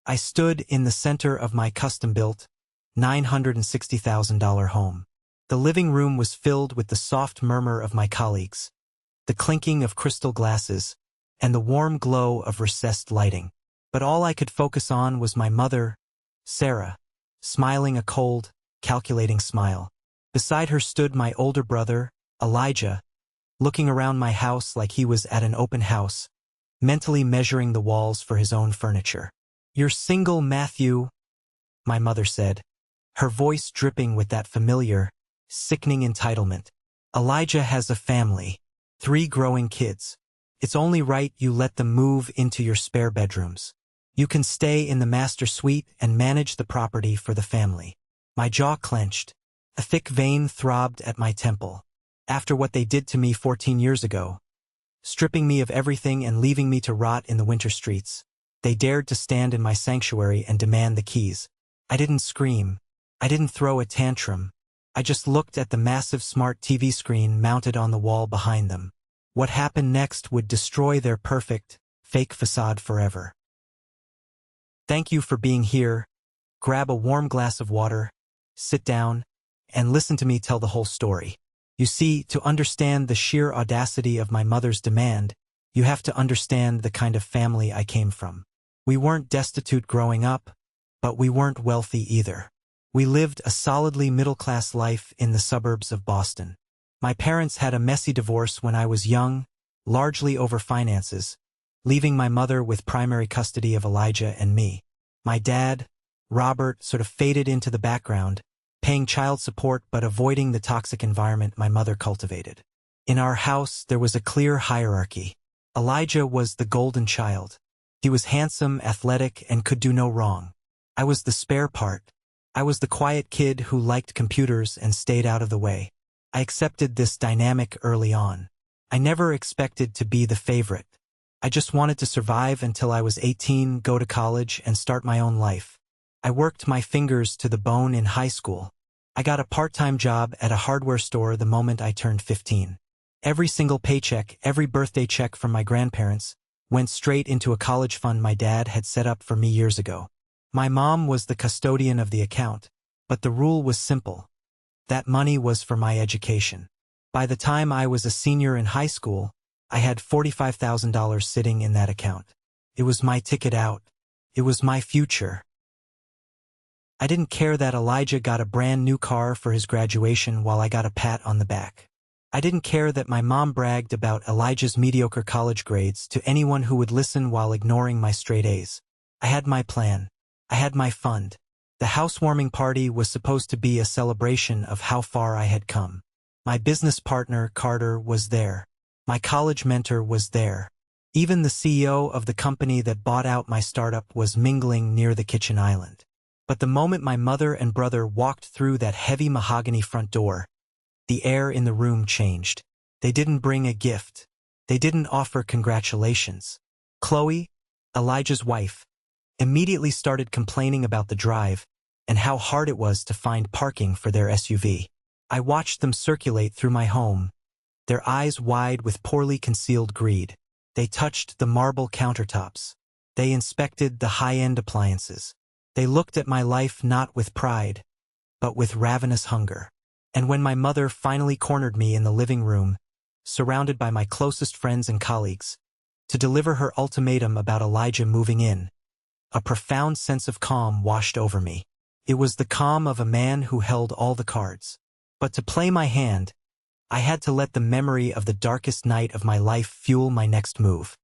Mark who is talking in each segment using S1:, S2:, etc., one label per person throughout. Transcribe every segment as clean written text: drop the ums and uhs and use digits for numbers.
S1: I stood in the center of my custom-built, $960,000 home. The living room was filled with the soft murmur of my colleagues, the clinking of crystal glasses, and the warm glow of recessed lighting. But all I could focus on was my mother, Sarah, smiling a cold, calculating smile. Beside her stood my older brother, Elijah, looking around my house like he was at an open house, mentally measuring the walls for his own furniture. "You're single, Matthew," my mother said, her voice dripping with that familiar, sickening entitlement. "Elijah has a family, 3 growing kids. It's only right you let them move into your spare bedrooms. You can stay in the master suite and manage the property for the family." My jaw clenched. A thick vein throbbed at my temple. After what they did to me 14 years ago, stripping me of everything and leaving me to rot in the winter streets, they dared to stand in my sanctuary and demand the keys. I didn't scream. I didn't throw a tantrum. I just looked at the massive smart TV screen mounted on the wall behind them. What happened next would destroy their perfect, fake facade forever. "Thank you for being here. Grab a warm glass of water, sit down, and listen to me tell the whole story. You see, to understand the sheer audacity of my mother's demand, you have to understand the kind of family I came from. We weren't destitute growing up, but we weren't wealthy either. We lived a solidly middle-class life in the suburbs of Boston. My parents had a messy divorce when I was young, largely over finances, leaving my mother with primary custody of Elijah and me. My dad, Robert, sort of faded into the background, paying child support but avoiding the toxic environment my mother cultivated. In our house, there was a clear hierarchy. Elijah was the golden child. He was handsome, athletic, and could do no wrong. I was the spare part. I was the quiet kid who liked computers and stayed out of the way. I accepted this dynamic early on. I never expected to be the favorite. I just wanted to survive until I was 18, go to college, and start my own life. I worked my fingers to the bone in high school. I got a part-time job at a hardware store the moment I turned 15. Every single paycheck, every birthday check from my grandparents, went straight into a college fund my dad had set up for me years ago. My mom was the custodian of the account, but the rule was simple. That money was for my education. By the time I was a senior in high school, I had $45,000 sitting in that account. It was my ticket out. It was my future. I didn't care that Elijah got a brand new car for his graduation while I got a pat on the back. I didn't care that my mom bragged about Elijah's mediocre college grades to anyone who would listen while ignoring my straight A's. I had my plan. I had my fund. The housewarming party was supposed to be a celebration of how far I had come. My business partner, Carter, was there. My college mentor was there. Even the CEO of the company that bought out my startup was mingling near the kitchen island. But the moment my mother and brother walked through that heavy mahogany front door, the air in the room changed. They didn't bring a gift. They didn't offer congratulations. Chloe, Elijah's wife, immediately started complaining about the drive and how hard it was to find parking for their SUV. I watched them circulate through my home, their eyes wide with poorly concealed greed. They touched the marble countertops. They inspected the high-end appliances. They looked at my life not with pride, but with ravenous hunger. And when my mother finally cornered me in the living room, surrounded by my closest friends and colleagues, to deliver her ultimatum about Elijah moving in, a profound sense of calm washed over me. It was the calm of a man who held all the cards. But to play my hand, I had to let the memory of the darkest night of my life fuel my next move.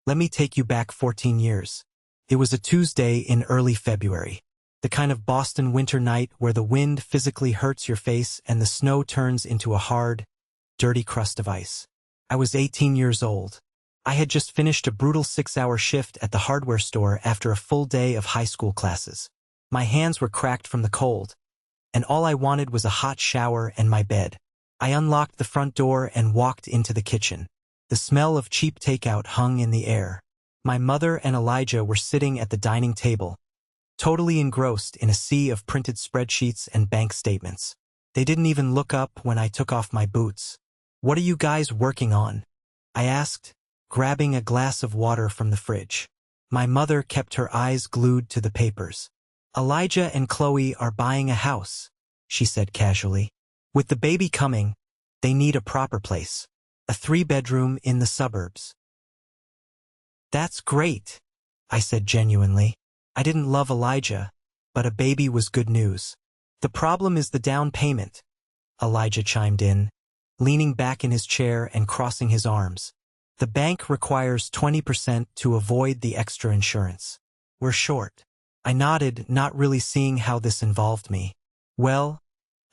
S1: Let me take you back 14 years. It was a Tuesday in early February, the kind of Boston winter night where the wind physically hurts your face and the snow turns into a hard, dirty crust of ice. I was 18 years old. I had just finished a brutal 6-hour shift at the hardware store after a full day of high school classes. My hands were cracked from the cold, and all I wanted was a hot shower and my bed. I unlocked the front door and walked into the kitchen. The smell of cheap takeout hung in the air. My mother and Elijah were sitting at the dining table, totally engrossed in a sea of printed spreadsheets and bank statements. They didn't even look up when I took off my boots. "What are you guys working on?" I asked, grabbing a glass of water from the fridge. My mother kept her eyes glued to the papers. Elijah and Chloe are buying a house, she said casually. With the baby coming, they need a proper place. A 3-bedroom in the suburbs. That's great, I said genuinely. I didn't love Elijah, but a baby was good news. The problem is the down payment, Elijah chimed in, leaning back in his chair and crossing his arms. The bank requires 20% to avoid the extra insurance. We're short. I nodded, not really seeing how this involved me. Well,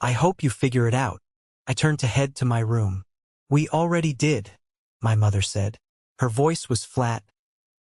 S1: I hope you figure it out. I turned to head to my room. We already did, my mother said. Her voice was flat,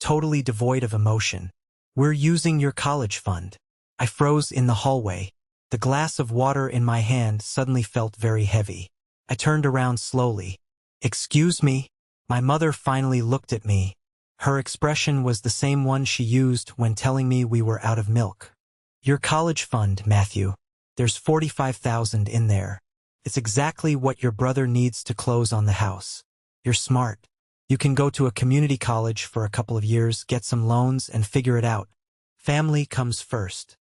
S1: totally devoid of emotion. We're using your college fund. I froze in the hallway. The glass of water in my hand suddenly felt very heavy. I turned around slowly. Excuse me? My mother finally looked at me. Her expression was the same one she used when telling me we were out of milk. Your college fund, Matthew. There's $45,000 in there. It's exactly what your brother needs to close on the house. You're smart. You can go to a community college for a couple of years, get some loans, and figure it out. Family comes first.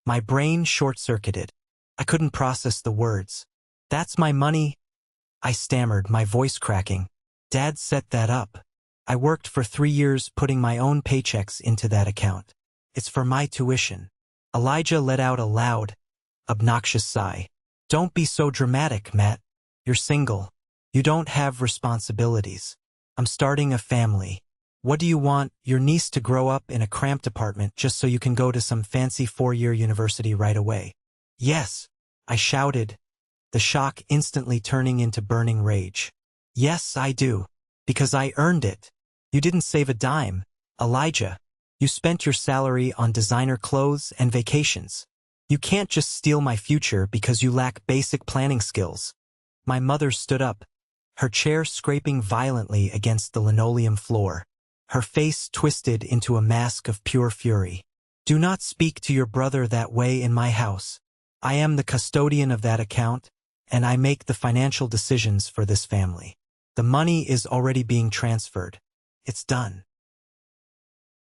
S1: My brain short-circuited. I couldn't process the words. That's my money, I stammered, my voice cracking. Dad set that up. I worked for 3 years putting my own paychecks into that account. It's for my tuition. Elijah let out a loud, obnoxious sigh. Don't be so dramatic, Matt. You're single. You don't have responsibilities. I'm starting a family. What do you want, your niece to grow up in a cramped apartment just so you can go to some fancy 4-year university right away? Yes, I shouted, the shock instantly turning into burning rage. Yes, I do. Because I earned it. You didn't save a dime, Elijah. You spent your salary on designer clothes and vacations. You can't just steal my future because you lack basic planning skills. My mother stood up, her chair scraping violently against the linoleum floor. Her face twisted into a mask of pure fury. Do not speak to your brother that way in my house. I am the custodian of that account, and I make the financial decisions for this family. The money is already being transferred. It's done.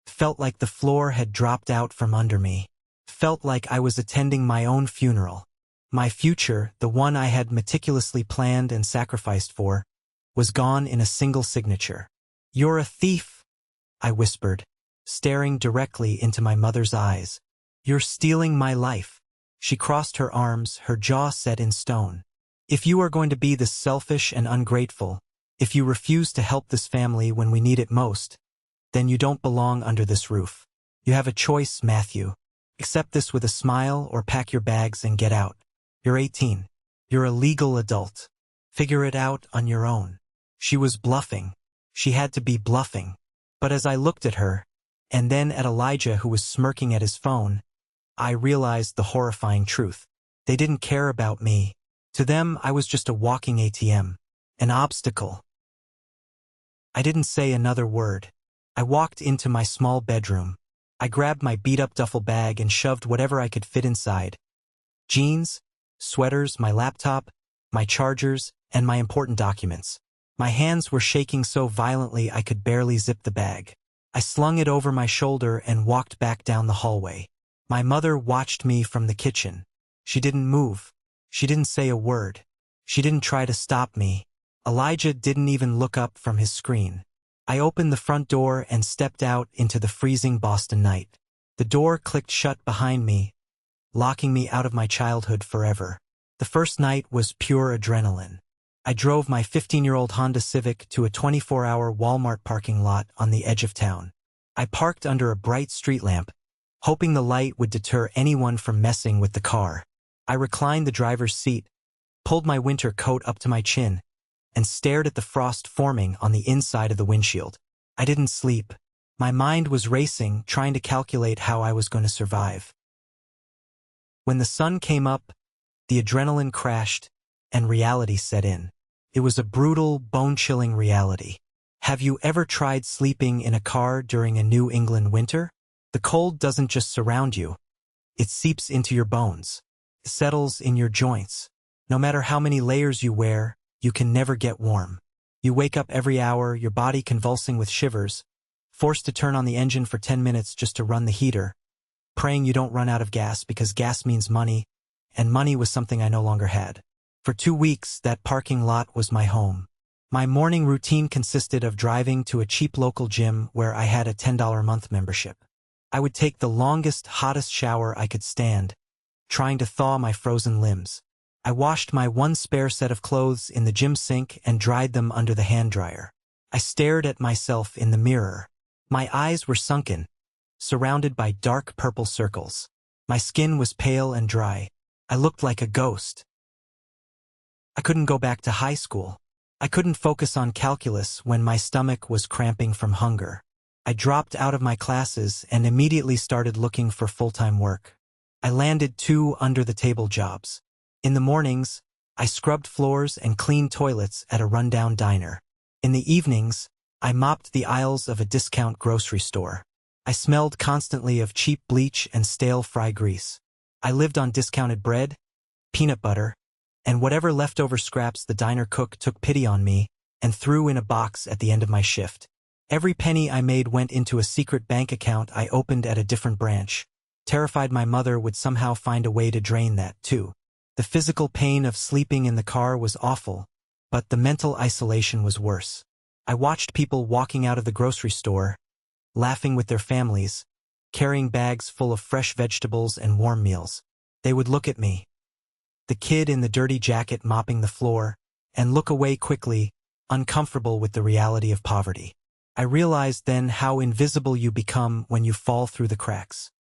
S1: Felt like the floor had dropped out from under me. Felt like I was attending my own funeral. My future, the one I had meticulously planned and sacrificed for, was gone in a single signature. You're a thief, I whispered, staring directly into my mother's eyes. You're stealing my life. She crossed her arms, her jaw set in stone. If you are going to be this selfish and ungrateful, if you refuse to help this family when we need it most, then you don't belong under this roof. You have a choice, Matthew. Accept this with a smile or pack your bags and get out. You're 18. You're a legal adult. Figure it out on your own. She was bluffing. She had to be bluffing. But as I looked at her, and then at Elijah who was smirking at his phone, I realized the horrifying truth. They didn't care about me. To them, I was just a walking ATM. An obstacle. I didn't say another word. I walked into my small bedroom. I grabbed my beat-up duffel bag and shoved whatever I could fit inside. Jeans, sweaters, my laptop, my chargers, and my important documents. My hands were shaking so violently I could barely zip the bag. I slung it over my shoulder and walked back down the hallway. My mother watched me from the kitchen. She didn't move. She didn't say a word. She didn't try to stop me. Elijah didn't even look up from his screen. I opened the front door and stepped out into the freezing Boston night. The door clicked shut behind me, locking me out of my childhood forever. The first night was pure adrenaline. I drove my 15-year-old Honda Civic to a 24-hour Walmart parking lot on the edge of town. I parked under a bright street lamp, hoping the light would deter anyone from messing with the car. I reclined the driver's seat, pulled my winter coat up to my chin, and stared at the frost forming on the inside of the windshield. I didn't sleep. My mind was racing, trying to calculate how I was going to survive. When the sun came up, the adrenaline crashed, and reality set in. It was a brutal, bone-chilling reality. Have you ever tried sleeping in a car during a New England winter? The cold doesn't just surround you. It seeps into your bones. It settles in your joints. No matter how many layers you wear, you can never get warm. You wake up every hour, your body convulsing with shivers, forced to turn on the engine for 10 minutes just to run the heater, praying you don't run out of gas because gas means money, and money was something I no longer had. For 2 weeks, that parking lot was my home. My morning routine consisted of driving to a cheap local gym where I had a $10 a month membership. I would take the longest, hottest shower I could stand, trying to thaw my frozen limbs. I washed my one spare set of clothes in the gym sink and dried them under the hand dryer. I stared at myself in the mirror. My eyes were sunken, surrounded by dark purple circles. My skin was pale and dry. I looked like a ghost. I couldn't go back to high school. I couldn't focus on calculus when my stomach was cramping from hunger. I dropped out of my classes and immediately started looking for full-time work. I landed 2 under-the-table jobs. In the mornings, I scrubbed floors and cleaned toilets at a rundown diner. In the evenings, I mopped the aisles of a discount grocery store. I smelled constantly of cheap bleach and stale fry grease. I lived on discounted bread, peanut butter, and whatever leftover scraps the diner cook took pity on me and threw in a box at the end of my shift. Every penny I made went into a secret bank account I opened at a different branch, terrified my mother would somehow find a way to drain that, too. The physical pain of sleeping in the car was awful, but the mental isolation was worse. I watched people walking out of the grocery store, laughing with their families, carrying bags full of fresh vegetables and warm meals. They would look at me, the kid in the dirty jacket mopping the floor, and look away quickly, uncomfortable with the reality of poverty. I realized then how invisible you become when you fall through the cracks.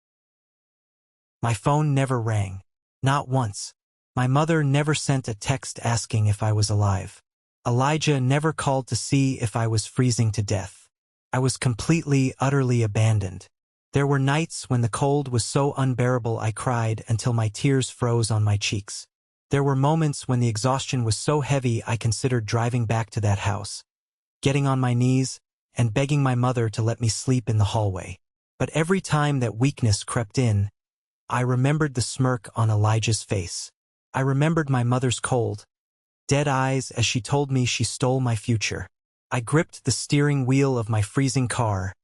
S1: My phone never rang. Not once. My mother never sent a text asking if I was alive. Elijah never called to see if I was freezing to death. I was completely, utterly abandoned. There were nights when the cold was so unbearable I cried until my tears froze on my cheeks. There were moments when the exhaustion was so heavy I considered driving back to that house, getting on my knees, and begging my mother to let me sleep in the hallway. But every time that weakness crept in, I remembered the smirk on Elijah's face. I remembered my mother's cold, dead eyes as she told me she stole my future. I gripped the steering wheel of my freezing car,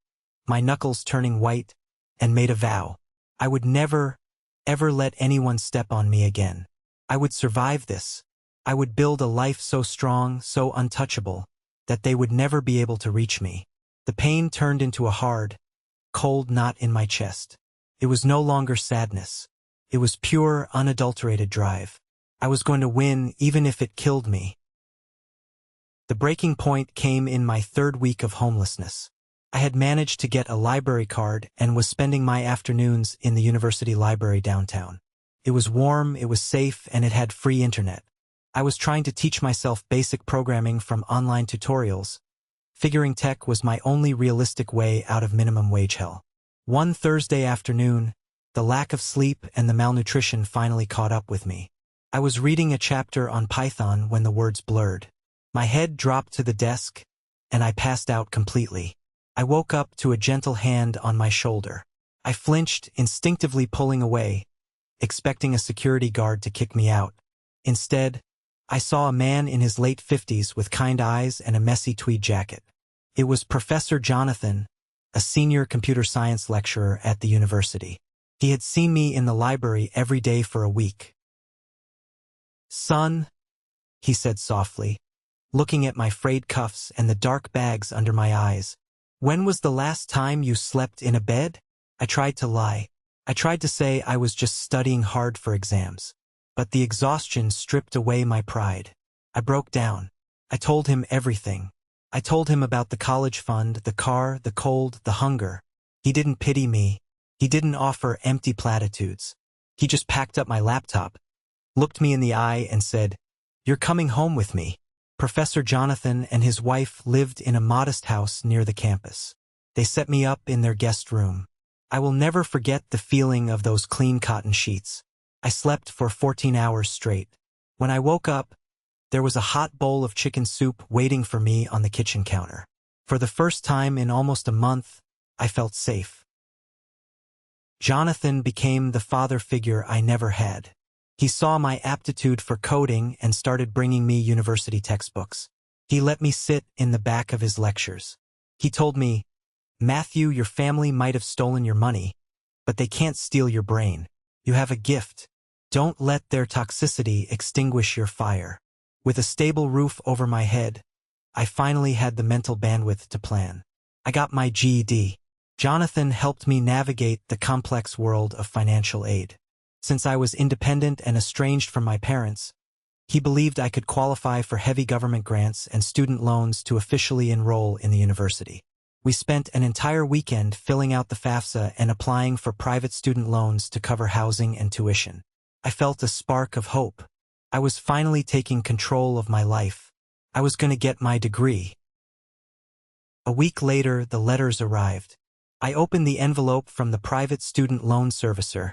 S1: my knuckles turning white, and made a vow. I would never, ever let anyone step on me again. I would survive this. I would build a life so strong, so untouchable, that they would never be able to reach me. The pain turned into a hard, cold knot in my chest. It was no longer sadness. It was pure, unadulterated drive. I was going to win even if it killed me. The breaking point came in my 3rd week of homelessness. I had managed to get a library card and was spending my afternoons in the university library downtown. It was warm, it was safe, and it had free internet. I was trying to teach myself basic programming from online tutorials. Figuring tech was my only realistic way out of minimum wage hell. One Thursday afternoon, the lack of sleep and the malnutrition finally caught up with me. I was reading a chapter on Python when the words blurred. My head dropped to the desk, and I passed out completely. I woke up to a gentle hand on my shoulder. I flinched, instinctively pulling away, expecting a security guard to kick me out. Instead, I saw a man in his late 50s with kind eyes and a messy tweed jacket. It was Professor Jonathan, a senior computer science lecturer at the university. He had seen me in the library every day for a week. "Son," he said softly, looking at my frayed cuffs and the dark bags under my eyes, "when was the last time you slept in a bed?" I tried to lie. I tried to say I was just studying hard for exams. But the exhaustion stripped away my pride. I broke down. I told him everything. I told him about the college fund, the car, the cold, the hunger. He didn't pity me. He didn't offer empty platitudes. He just packed up my laptop, looked me in the eye, and said, "You're coming home with me." Professor Jonathan and his wife lived in a modest house near the campus. They set me up in their guest room. I will never forget the feeling of those clean cotton sheets. I slept for 14 hours straight. When I woke up, there was a hot bowl of chicken soup waiting for me on the kitchen counter. For the first time in almost a month, I felt safe. Jonathan became the father figure I never had. He saw my aptitude for coding and started bringing me university textbooks. He let me sit in the back of his lectures. He told me, Matthew, your family might have stolen your money, but they can't steal your brain. You have a gift. Don't let their toxicity extinguish your fire. With a stable roof over my head, I finally had the mental bandwidth to plan. I got my GED. Jonathan helped me navigate the complex world of financial aid. Since I was independent and estranged from my parents, he believed I could qualify for heavy government grants and student loans to officially enroll in the university. We spent an entire weekend filling out the FAFSA and applying for private student loans to cover housing and tuition. I felt a spark of hope. I was finally taking control of my life. I was going to get my degree. A week later, the letters arrived. I opened the envelope from the private student loan servicer,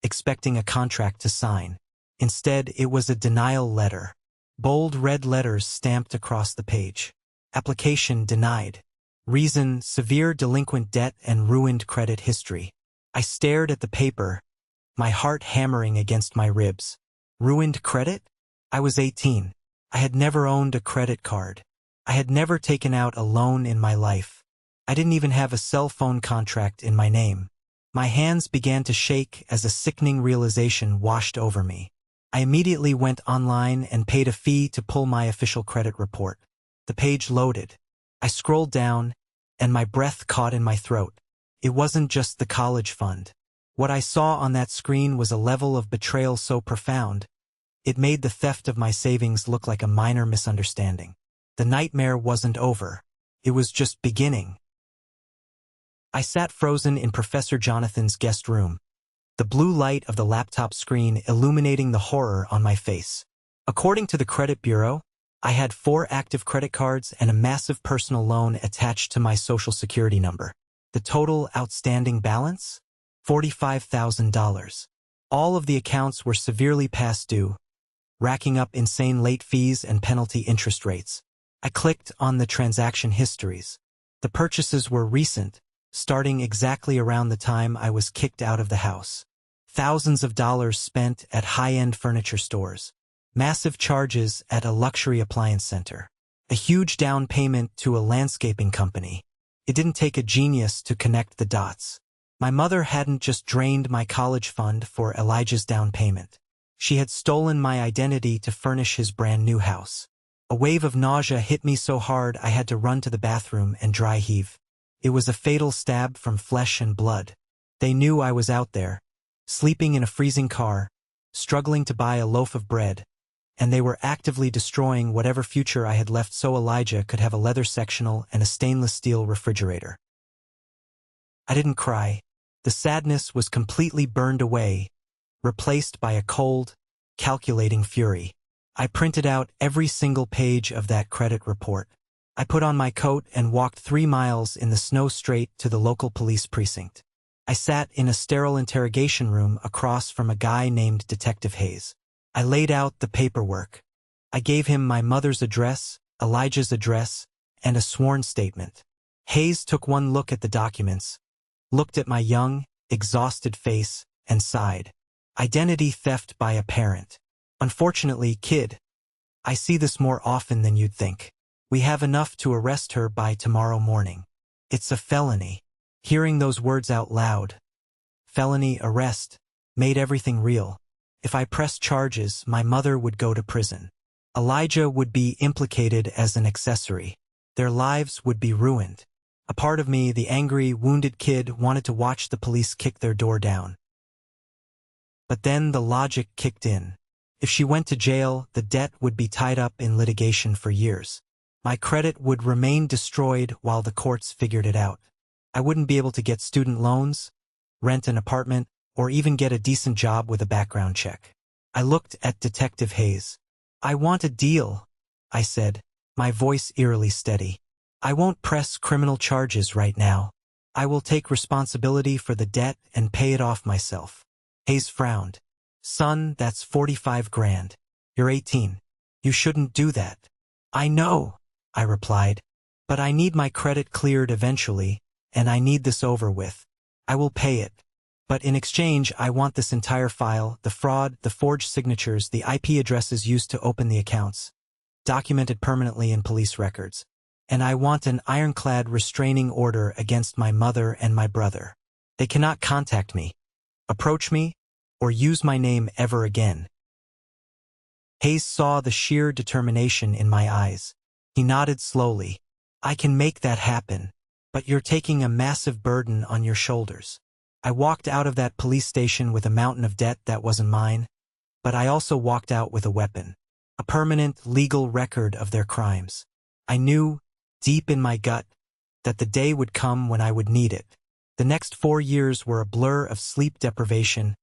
S1: expecting a contract to sign. Instead, it was a denial letter. Bold red letters stamped across the page. Application denied. Reason: severe delinquent debt and ruined credit history. I stared at the paper, my heart hammering against my ribs. Ruined credit? I was 18. I had never owned a credit card. I had never taken out a loan in my life. I didn't even have a cell phone contract in my name. My hands began to shake as a sickening realization washed over me. I immediately went online and paid a fee to pull my official credit report. The page loaded. I scrolled down, and my breath caught in my throat. It wasn't just the college fund. What I saw on that screen was a level of betrayal so profound, it made the theft of my savings look like a minor misunderstanding. The nightmare wasn't over. It was just beginning. I sat frozen in Professor Jonathan's guest room, the blue light of the laptop screen illuminating the horror on my face. According to the credit bureau, I had 4 active credit cards and a massive personal loan attached to my Social Security number. The total outstanding balance? $45,000. All of the accounts were severely past due, racking up insane late fees and penalty interest rates. I clicked on the transaction histories. The purchases were recent, starting exactly around the time I was kicked out of the house. Thousands of dollars spent at high-end furniture stores. Massive charges at a luxury appliance center. A huge down payment to a landscaping company. It didn't take a genius to connect the dots. My mother hadn't just drained my college fund for Elijah's down payment. She had stolen my identity to furnish his brand new house. A wave of nausea hit me so hard I had to run to the bathroom and dry heave. It was a fatal stab from flesh and blood. They knew I was out there, sleeping in a freezing car, struggling to buy a loaf of bread, and they were actively destroying whatever future I had left so Elijah could have a leather sectional and a stainless steel refrigerator. I didn't cry. The sadness was completely burned away, replaced by a cold, calculating fury. I printed out every single page of that credit report. I put on my coat and walked 3 miles in the snow straight to the local police precinct. I sat in a sterile interrogation room across from a guy named Detective Hayes. I laid out the paperwork. I gave him my mother's address, Elijah's address, and a sworn statement. Hayes took one look at the documents, looked at my young, exhausted face, and sighed. Identity theft by a parent. Unfortunately, kid, I see this more often than you'd think. We have enough to arrest her by tomorrow morning. It's a felony. Hearing those words out loud, felony arrest, made everything real. If I pressed charges, my mother would go to prison. Elijah would be implicated as an accessory. Their lives would be ruined. A part of me, the angry, wounded kid, wanted to watch the police kick their door down. But then the logic kicked in. If she went to jail, the debt would be tied up in litigation for years. My credit would remain destroyed while the courts figured it out. I wouldn't be able to get student loans, rent an apartment, or even get a decent job with a background check. I looked at Detective Hayes. I want a deal, I said, my voice eerily steady. I won't press criminal charges right now. I will take responsibility for the debt and pay it off myself. Hayes frowned. Son, that's 45 grand. You're 18. You shouldn't do that. I know, I replied, but I need my credit cleared eventually, and I need this over with. I will pay it. But in exchange, I want this entire file, the fraud, the forged signatures, the IP addresses used to open the accounts, documented permanently in police records. and I want an ironclad restraining order against my mother and my brother. They cannot contact me, approach me, or use my name ever again." Hayes saw the sheer determination in my eyes. He nodded slowly. "I can make that happen, but you're taking a massive burden on your shoulders." I walked out of that police station with a mountain of debt that wasn't mine, but I also walked out with a weapon, a permanent legal record of their crimes. I knew, deep in my gut, that the day would come when I would need it. The next 4 years were a blur of sleep deprivation,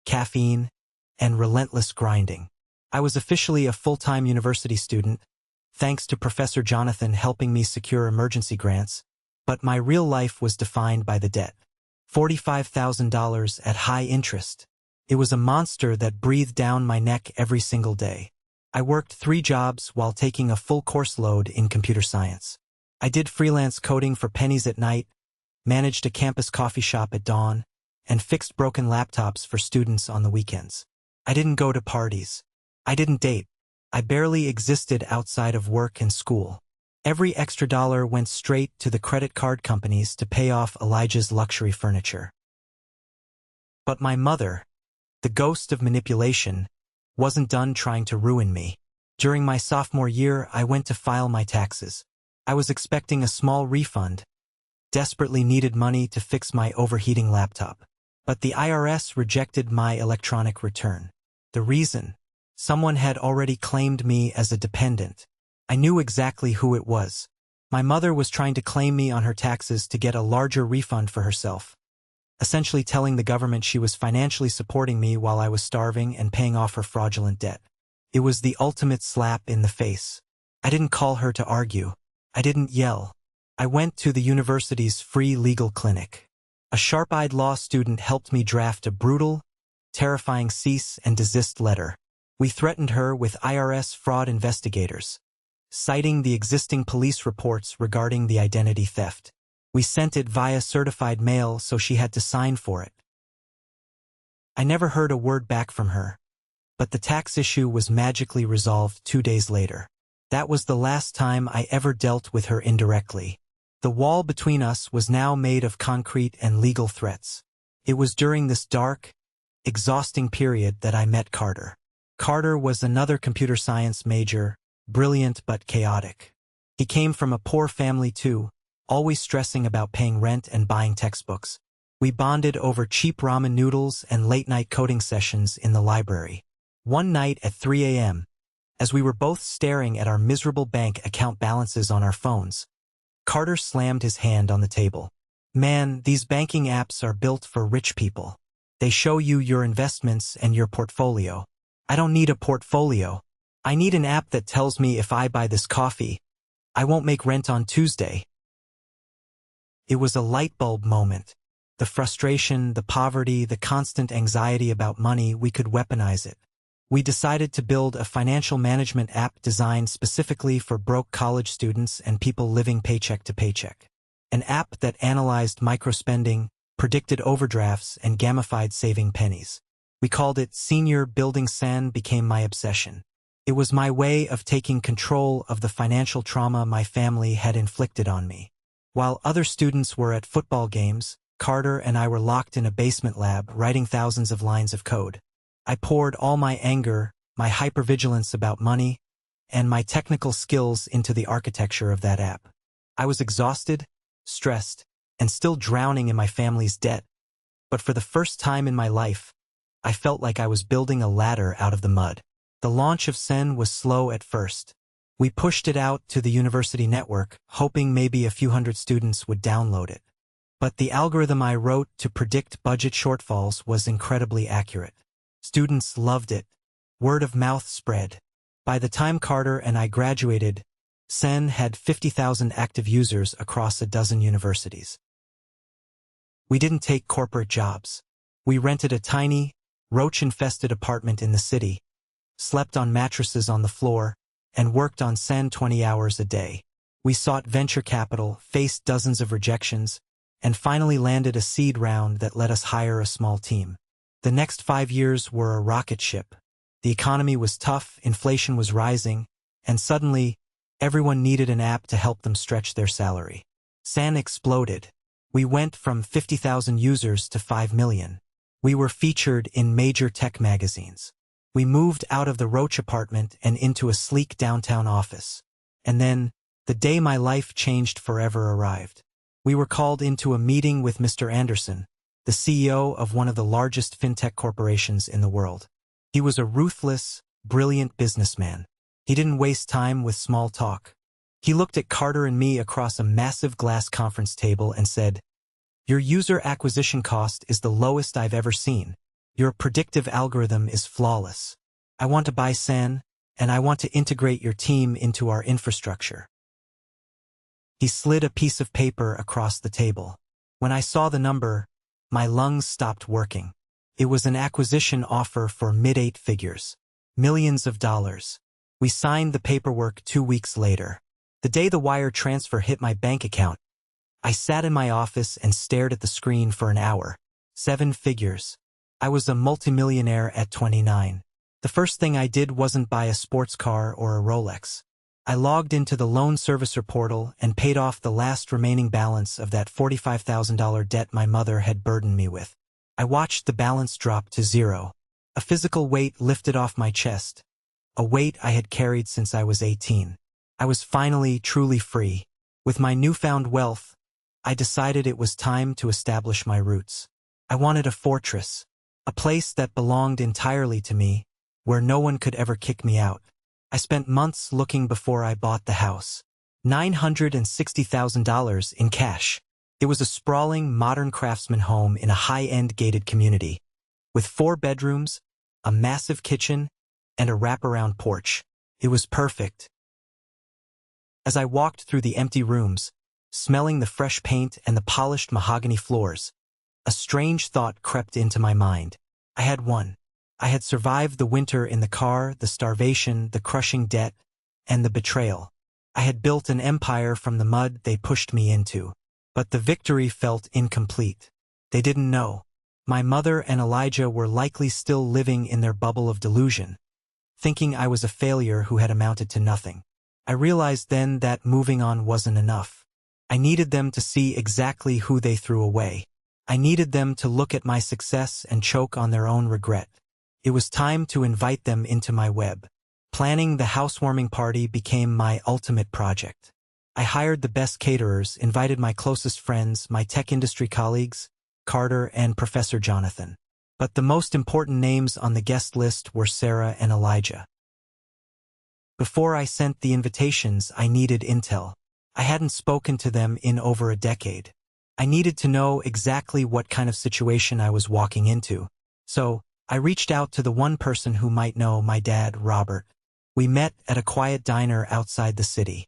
S1: caffeine, and relentless grinding. I was officially a full-time university student, thanks to Professor Jonathan helping me secure emergency grants, but my real life was defined by the debt. $45,000 at high interest. It was a monster that breathed down my neck every single day. I worked 3 jobs while taking a full course load in computer science. I did freelance coding for pennies at night, managed a campus coffee shop at dawn, and fixed broken laptops for students on the weekends. I didn't go to parties. I didn't date. I barely existed outside of work and school. Every extra dollar went straight to the credit card companies to pay off Elijah's luxury furniture. But my mother, the ghost of manipulation, wasn't done trying to ruin me. During my sophomore year, I went to file my taxes. I was expecting a small refund, desperately needed money to fix my overheating laptop. But the IRS rejected my electronic return. The reason? Someone had already claimed me as a dependent. I knew exactly who it was. My mother was trying to claim me on her taxes to get a larger refund for herself, essentially telling the government she was financially supporting me while I was starving and paying off her fraudulent debt. It was the ultimate slap in the face. I didn't call her to argue. I didn't yell. I went to the university's free legal clinic. A sharp-eyed law student helped me draft a brutal, terrifying cease and desist letter. We threatened her with IRS fraud investigators, citing the existing police reports regarding the identity theft. We sent it via certified mail, so she had to sign for it. I never heard a word back from her, but the tax issue was magically resolved 2 days later. That was the last time I ever dealt with her indirectly. The wall between us was now made of concrete and legal threats. It was during this dark, exhausting period that I met Carter. Carter was another computer science major, brilliant but chaotic. He came from a poor family too, always stressing about paying rent and buying textbooks. We bonded over cheap ramen noodles and late-night coding sessions in the library. One night at 3 a.m., as we were both staring at our miserable bank account balances on our phones, Carter slammed his hand on the table. "Man, these banking apps are built for rich people. They show you your investments and your portfolio. I don't need a portfolio. I need an app that tells me if I buy this coffee, I won't make rent on Tuesday." It was a light bulb moment. The frustration, the poverty, the constant anxiety about money, we could weaponize it. We decided to build a financial management app designed specifically for broke college students and people living paycheck to paycheck. An app that analyzed microspending, predicted overdrafts, and gamified saving pennies. We called it Senior Building. Sen became my obsession. It was my way of taking control of the financial trauma my family had inflicted on me. While other students were at football games, Carter and I were locked in a basement lab writing thousands of lines of code. I poured all my anger, my hypervigilance about money, and my technical skills into the architecture of that app. I was exhausted, stressed, and still drowning in my family's debt. But for the first time in my life, I felt like I was building a ladder out of the mud. The launch of Sen was slow at first. We pushed it out to the university network, hoping maybe a few hundred students would download it. But the algorithm I wrote to predict budget shortfalls was incredibly accurate. Students loved it. Word of mouth spread. By the time Carter and I graduated, Sen had 50,000 active users across a dozen universities. We didn't take corporate jobs. We rented a tiny, roach-infested apartment in the city, slept on mattresses on the floor, and worked on Sen 20 hours a day. We sought venture capital, faced dozens of rejections, and finally landed a seed round that let us hire a small team. The next 5 years were a rocket ship. The economy was tough, inflation was rising, and suddenly, Everyone needed an app to help them stretch their salary. SAN exploded. We went from 50,000 users to 5 million. We were featured in major tech magazines. We moved out of the Roach apartment and into a sleek downtown office. And then, the day my life changed forever arrived. We were called into a meeting with Mr. Anderson, the CEO of one of the largest fintech corporations in the world. He was a ruthless, brilliant businessman. He didn't waste time with small talk. He looked at Carter and me across a massive glass conference table and said, "Your user acquisition cost is the lowest I've ever seen. Your predictive algorithm is flawless. I want to buy SAN, and I want to integrate your team into our infrastructure." He slid a piece of paper across the table. When I saw the number, my lungs stopped working. It was an acquisition offer for mid-8 figures. Millions of dollars. We signed the paperwork 2 weeks later. The day the wire transfer hit my bank account, I sat in my office and stared at the screen for an hour. 7 figures. I was a multimillionaire at 29. The first thing I did wasn't buy a sports car or a Rolex. I logged into the loan servicer portal and paid off the last remaining balance of that $45,000 debt my mother had burdened me with. I watched the balance drop to zero. A physical weight lifted off my chest. A weight I had carried since I was 18. I was finally truly free. With my newfound wealth, I decided it was time to establish my roots. I wanted a fortress, a place that belonged entirely to me, where no one could ever kick me out. I spent months looking before I bought the house. $960,000 in cash. It was a sprawling, modern craftsman home in a high-end gated community, with 4 bedrooms, a massive kitchen, and a wraparound porch. It was perfect. As I walked through the empty rooms, smelling the fresh paint and the polished mahogany floors, a strange thought crept into my mind. I had won. I had survived the winter in the car, the starvation, the crushing debt, and the betrayal. I had built an empire from the mud they pushed me into. But the victory felt incomplete. They didn't know. My mother and Elijah were likely still living in their bubble of delusion, thinking I was a failure who had amounted to nothing. I realized then that moving on wasn't enough. I needed them to see exactly who they threw away. I needed them to look at my success and choke on their own regret. It was time to invite them into my web. Planning the housewarming party became my ultimate project. I hired the best caterers, invited my closest friends, my tech industry colleagues, Carter and Professor Jonathan. But the most important names on the guest list were Sarah and Elijah. Before I sent the invitations, I needed intel. I hadn't spoken to them in over a decade. I needed to know exactly what kind of situation I was walking into. So, I reached out to the one person who might know, my dad, Robert. We met at a quiet diner outside the city.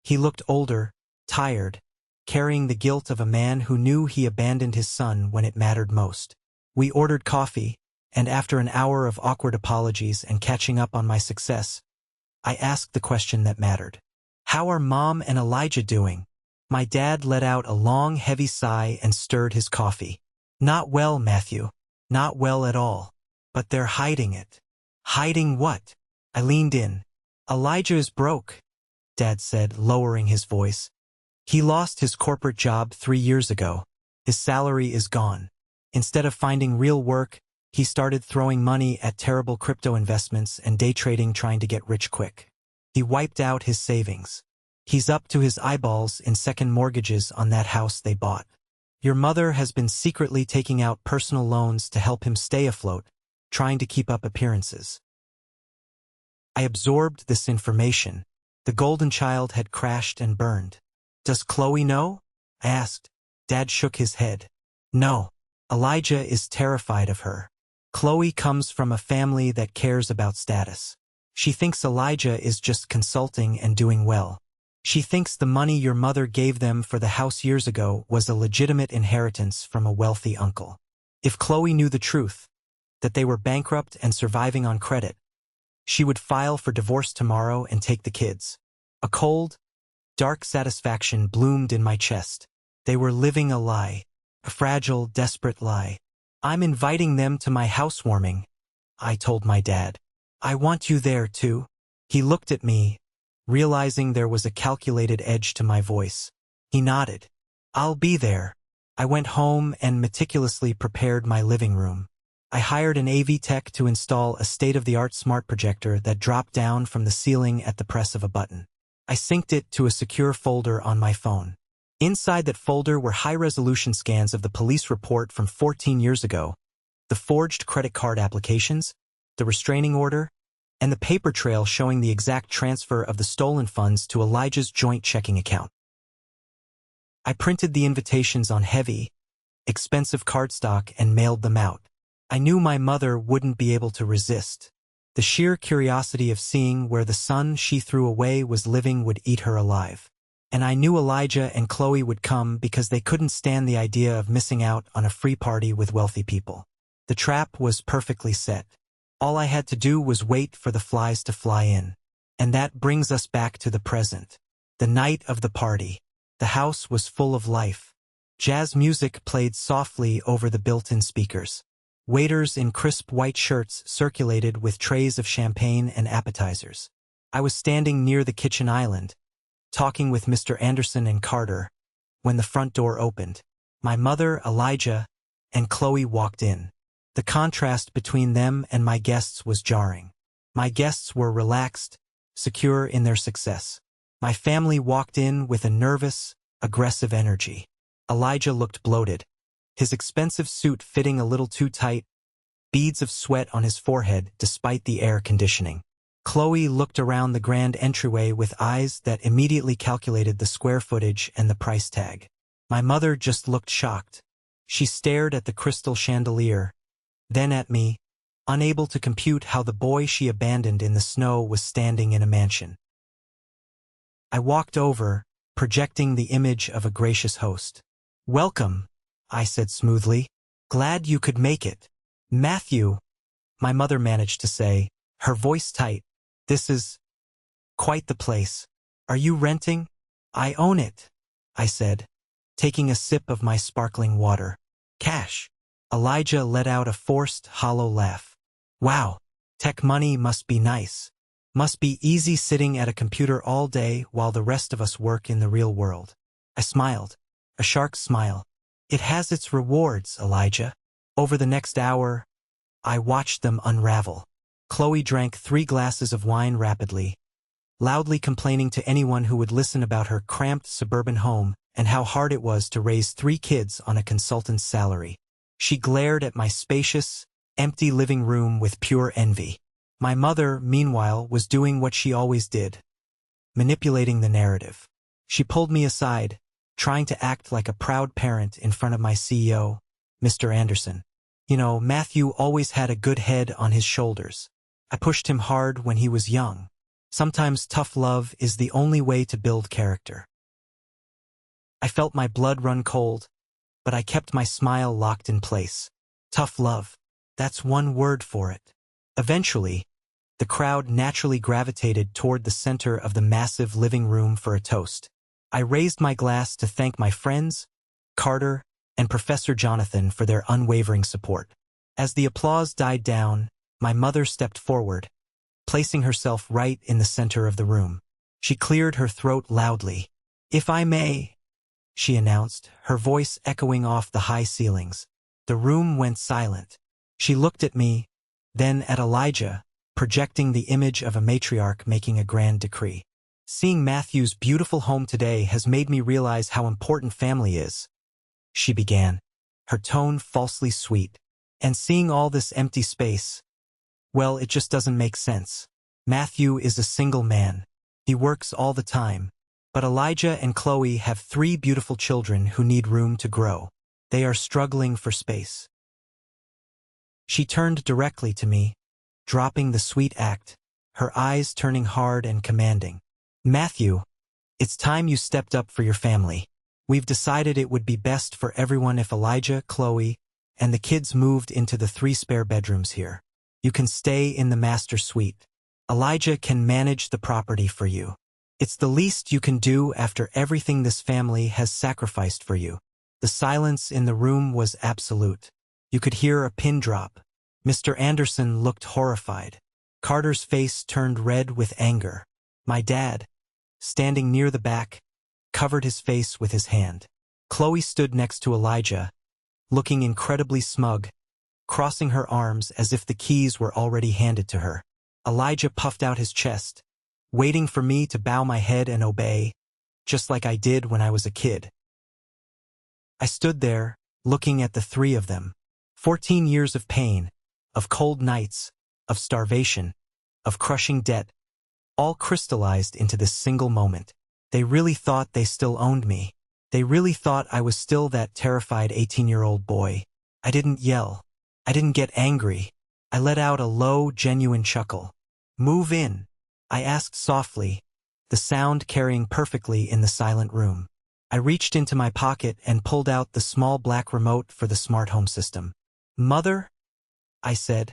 S1: He looked older, tired, carrying the guilt of a man who knew he abandoned his son when it mattered most. We ordered coffee, and after an hour of awkward apologies and catching up on my success, I asked the question that mattered. "How are Mom and Elijah doing?" My dad let out a long, heavy sigh and stirred his coffee. "Not well, Matthew. Not well at all. But they're hiding it." "Hiding what?" I leaned in. "Elijah is broke," Dad said, lowering his voice. "He lost his corporate job 3 years ago. His salary is gone. Instead of finding real work, he started throwing money at terrible crypto investments and day trading, trying to get rich quick. He wiped out his savings. He's up to his eyeballs in second mortgages on that house they bought. Your mother has been secretly taking out personal loans to help him stay afloat, trying to keep up appearances." I absorbed this information. The golden child had crashed and burned. "Does Chloe know?" I asked. Dad shook his head. "No. Elijah is terrified of her. Chloe comes from a family that cares about status. She thinks Elijah is just consulting and doing well. She thinks the money your mother gave them for the house years ago was a legitimate inheritance from a wealthy uncle. If Chloe knew the truth, that they were bankrupt and surviving on credit, she would file for divorce tomorrow and take the kids." A cold, dark satisfaction bloomed in my chest. They were living a lie, a fragile, desperate lie. "I'm inviting them to my housewarming," I told my dad. "I want you there too." He looked at me, realizing there was a calculated edge to my voice. He nodded. "I'll be there." I went home and meticulously prepared my living room. I hired an AV tech to install a state-of-the-art smart projector that dropped down from the ceiling at the press of a button. I synced it to a secure folder on my phone. Inside that folder were high-resolution scans of the police report from 14 years ago, the forged credit card applications, the restraining order, and the paper trail showing the exact transfer of the stolen funds to Elijah's joint checking account. I printed the invitations on heavy, expensive cardstock and mailed them out. I knew my mother wouldn't be able to resist. The sheer curiosity of seeing where the son she threw away was living would eat her alive. And I knew Elijah and Chloe would come because they couldn't stand the idea of missing out on a free party with wealthy people. The trap was perfectly set. All I had to do was wait for the flies to fly in. And that brings us back to the present. The night of the party. The house was full of life. Jazz music played softly over the built-in speakers. Waiters in crisp white shirts circulated with trays of champagne and appetizers. I was standing near the kitchen island, talking with Mr. Anderson and Carter, when the front door opened. My mother, Elijah, and Chloe walked in. The contrast between them and my guests was jarring. My guests were relaxed, secure in their success. My family walked in with a nervous, aggressive energy. Elijah looked bloated, his expensive suit fitting a little too tight, beads of sweat on his forehead despite the air conditioning. Chloe looked around the grand entryway with eyes that immediately calculated the square footage and the price tag. My mother just looked shocked. She stared at the crystal chandelier, then at me, unable to compute how the boy she abandoned in the snow was standing in a mansion. I walked over, projecting the image of a gracious host. "Welcome," I said smoothly. "Glad you could make it. Matthew," my mother managed to say, her voice tight, "this is quite the place. Are you renting?" "I own it," I said, taking a sip of my sparkling water. "Cash." Elijah let out a forced, hollow laugh. "Wow, tech money must be nice. Must be easy sitting at a computer all day while the rest of us work in the real world." I smiled, a shark smile. "It has its rewards, Elijah." Over the next hour, I watched them unravel. Chloe drank 3 glasses of wine rapidly, loudly complaining to anyone who would listen about her cramped suburban home and how hard it was to raise 3 kids on a consultant's salary. She glared at my spacious, empty living room with pure envy. My mother, meanwhile, was doing what she always did, manipulating the narrative. She pulled me aside, trying to act like a proud parent in front of my CEO, Mr. Anderson. "You know, Matthew always had a good head on his shoulders. I pushed him hard when he was young. Sometimes tough love is the only way to build character." I felt my blood run cold, but I kept my smile locked in place. Tough love. That's one word for it. Eventually, the crowd naturally gravitated toward the center of the massive living room for a toast. I raised my glass to thank my friends, Carter, and Professor Jonathan for their unwavering support. As the applause died down, my mother stepped forward, placing herself right in the center of the room. She cleared her throat loudly. "If I may," she announced, her voice echoing off the high ceilings. The room went silent. She looked at me, then at Elijah, projecting the image of a matriarch making a grand decree. "Seeing Matthew's beautiful home today has made me realize how important family is," she began, her tone falsely sweet. "And seeing all this empty space, well, it just doesn't make sense. Matthew is a single man. He works all the time. But Elijah and Chloe have 3 beautiful children who need room to grow. They are struggling for space." She turned directly to me, dropping the sweet act, her eyes turning hard and commanding. "Matthew, it's time you stepped up for your family. We've decided it would be best for everyone if Elijah, Chloe, and the kids moved into the 3 spare bedrooms here. You can stay in the master suite. Elijah can manage the property for you. It's the least you can do after everything this family has sacrificed for you." The silence in the room was absolute. You could hear a pin drop. Mr. Anderson looked horrified. Carter's face turned red with anger. My dad, standing near the back, covered his face with his hand. Chloe stood next to Elijah, looking incredibly smug, crossing her arms as if the keys were already handed to her. Elijah puffed out his chest, waiting for me to bow my head and obey, just like I did when I was a kid. I stood there, looking at the three of them. 14 years of pain, of cold nights, of starvation, of crushing debt, all crystallized into this single moment. They really thought they still owned me. They really thought I was still that terrified 18-year-old boy. I didn't yell. I didn't get angry. I let out a low, genuine chuckle. "Move in," I asked softly, the sound carrying perfectly in the silent room. I reached into my pocket and pulled out the small black remote for the smart home system. "Mother?" I said,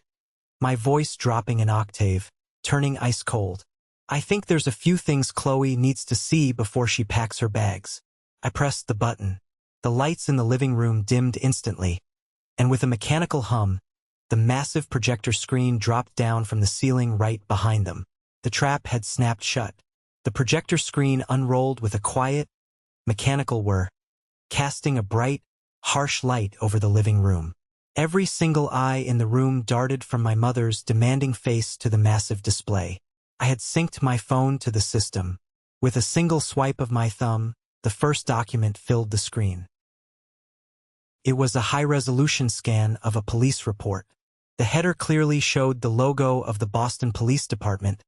S1: my voice dropping an octave, turning ice cold. "I think there's a few things Chloe needs to see before she packs her bags." I pressed the button. The lights in the living room dimmed instantly, and with a mechanical hum, the massive projector screen dropped down from the ceiling right behind them. The trap had snapped shut. The projector screen unrolled with a quiet, mechanical whir, casting a bright, harsh light over the living room. Every single eye in the room darted from my mother's demanding face to the massive display. I had synced my phone to the system. With a single swipe of my thumb, the first document filled the screen. It was a high-resolution scan of a police report. The header clearly showed the logo of the Boston Police Department,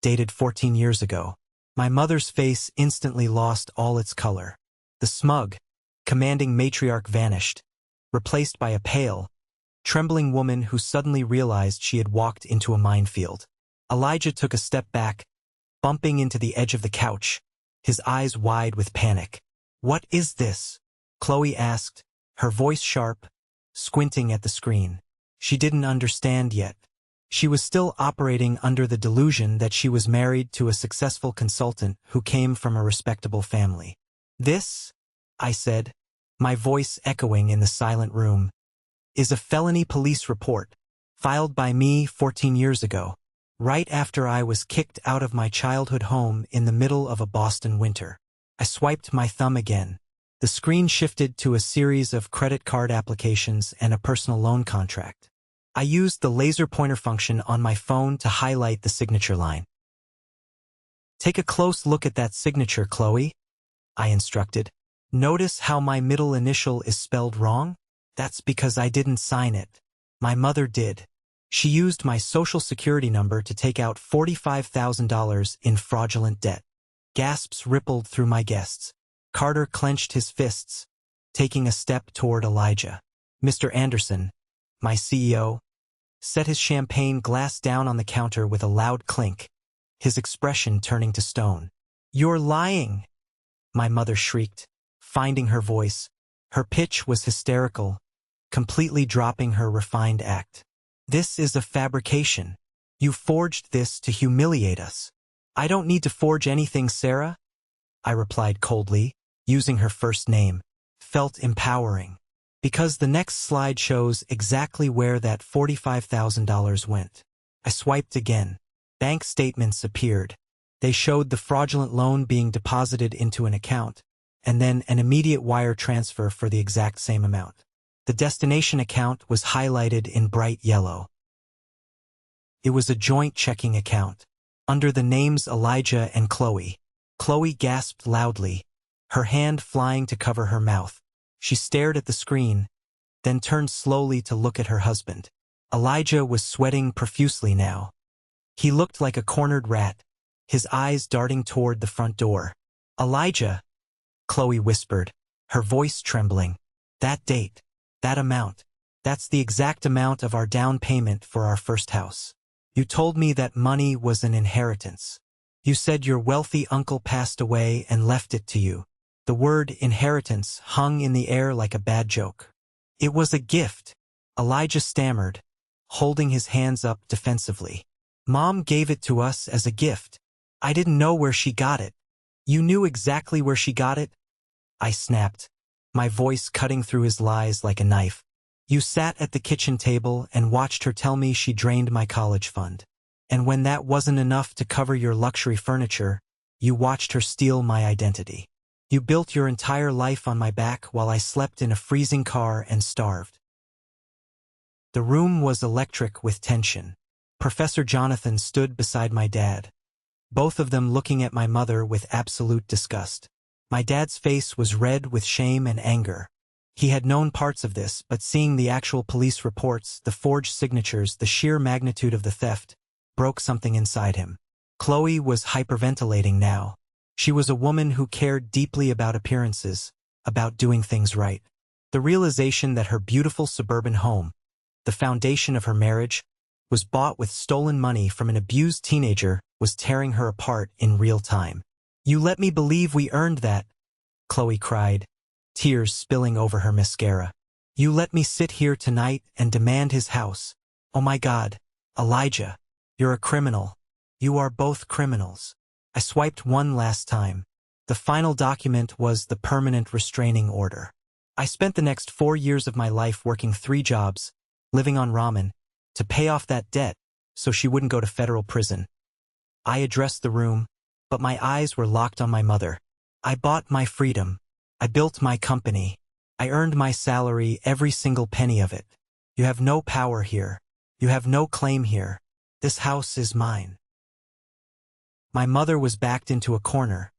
S1: dated 14 years ago. My mother's face instantly lost all its color. The smug, commanding matriarch vanished, replaced by a pale, trembling woman who suddenly realized she had walked into a minefield. Elijah took a step back, bumping into the edge of the couch, his eyes wide with panic. "What is this?" Chloe asked, her voice sharp, squinting at the screen. She didn't understand yet. She was still operating under the delusion that she was married to a successful consultant who came from a respectable family. "This," I said, my voice echoing in the silent room, "is a felony police report, filed by me 14 years ago, right after I was kicked out of my childhood home in the middle of a Boston winter." I swiped my thumb again. The screen shifted to a series of credit card applications and a personal loan contract. I used the laser pointer function on my phone to highlight the signature line. "Take a close look at that signature, Chloe," I instructed. "Notice how my middle initial is spelled wrong? That's because I didn't sign it. My mother did. She used my social security number to take out $45,000 in fraudulent debt." Gasps rippled through my guests. Carter clenched his fists, taking a step toward Elijah. Mr. Anderson, my CEO, set his champagne glass down on the counter with a loud clink, his expression turning to stone. "You're lying!" my mother shrieked, finding her voice. Her pitch was hysterical, completely dropping her refined act. "This is a fabrication. You forged this to humiliate us." "I don't need to forge anything, Sarah," I replied coldly, using her first name. Felt empowering. Because the next slide shows exactly where that $45,000 went. I swiped again. Bank statements appeared. They showed the fraudulent loan being deposited into an account, and then an immediate wire transfer for the exact same amount. The destination account was highlighted in bright yellow. It was a joint checking account, under the names Elijah and Chloe. Chloe gasped loudly, her hand flying to cover her mouth. She stared at the screen, then turned slowly to look at her husband. Elijah was sweating profusely now. He looked like a cornered rat, his eyes darting toward the front door. "Elijah," Chloe whispered, her voice trembling. "That date, that amount, that's the exact amount of our down payment for our first house. You told me that money was an inheritance. You said your wealthy uncle passed away and left it to you." The word inheritance hung in the air like a bad joke. "It was a gift," Elijah stammered, holding his hands up defensively. "Mom gave it to us as a gift. I didn't know where she got it." "You knew exactly where she got it?" I snapped, my voice cutting through his lies like a knife. "You sat at the kitchen table and watched her tell me she drained my college fund. And when that wasn't enough to cover your luxury furniture, You watched her steal my identity. You built your entire life on my back while I slept in a freezing car and starved. The room was electric with tension. Professor Jonathan stood beside my dad, both of them looking at my mother with absolute disgust. My dad's face was red with shame and anger. He had known parts of this, but seeing the actual police reports, the forged signatures, the sheer magnitude of the theft, broke something inside him. Chloe was hyperventilating now. She was a woman who cared deeply about appearances, about doing things right. The realization that her beautiful suburban home, the foundation of her marriage, was bought with stolen money from an abused teenager was tearing her apart in real time. "You let me believe we earned that," Chloe cried, tears spilling over her mascara. "You let me sit here tonight and demand his house. Oh my God, Elijah, you're a criminal. You are both criminals." I swiped one last time. The final document was the permanent restraining order. I spent the next 4 years of my life working 3 jobs, living on ramen, to pay off that debt so she wouldn't go to federal prison. I addressed the room, but my eyes were locked on my mother. I bought my freedom. I built my company. I earned my salary, every single penny of it. You have no power here. You have no claim here. This house is mine. My mother was backed into a corner,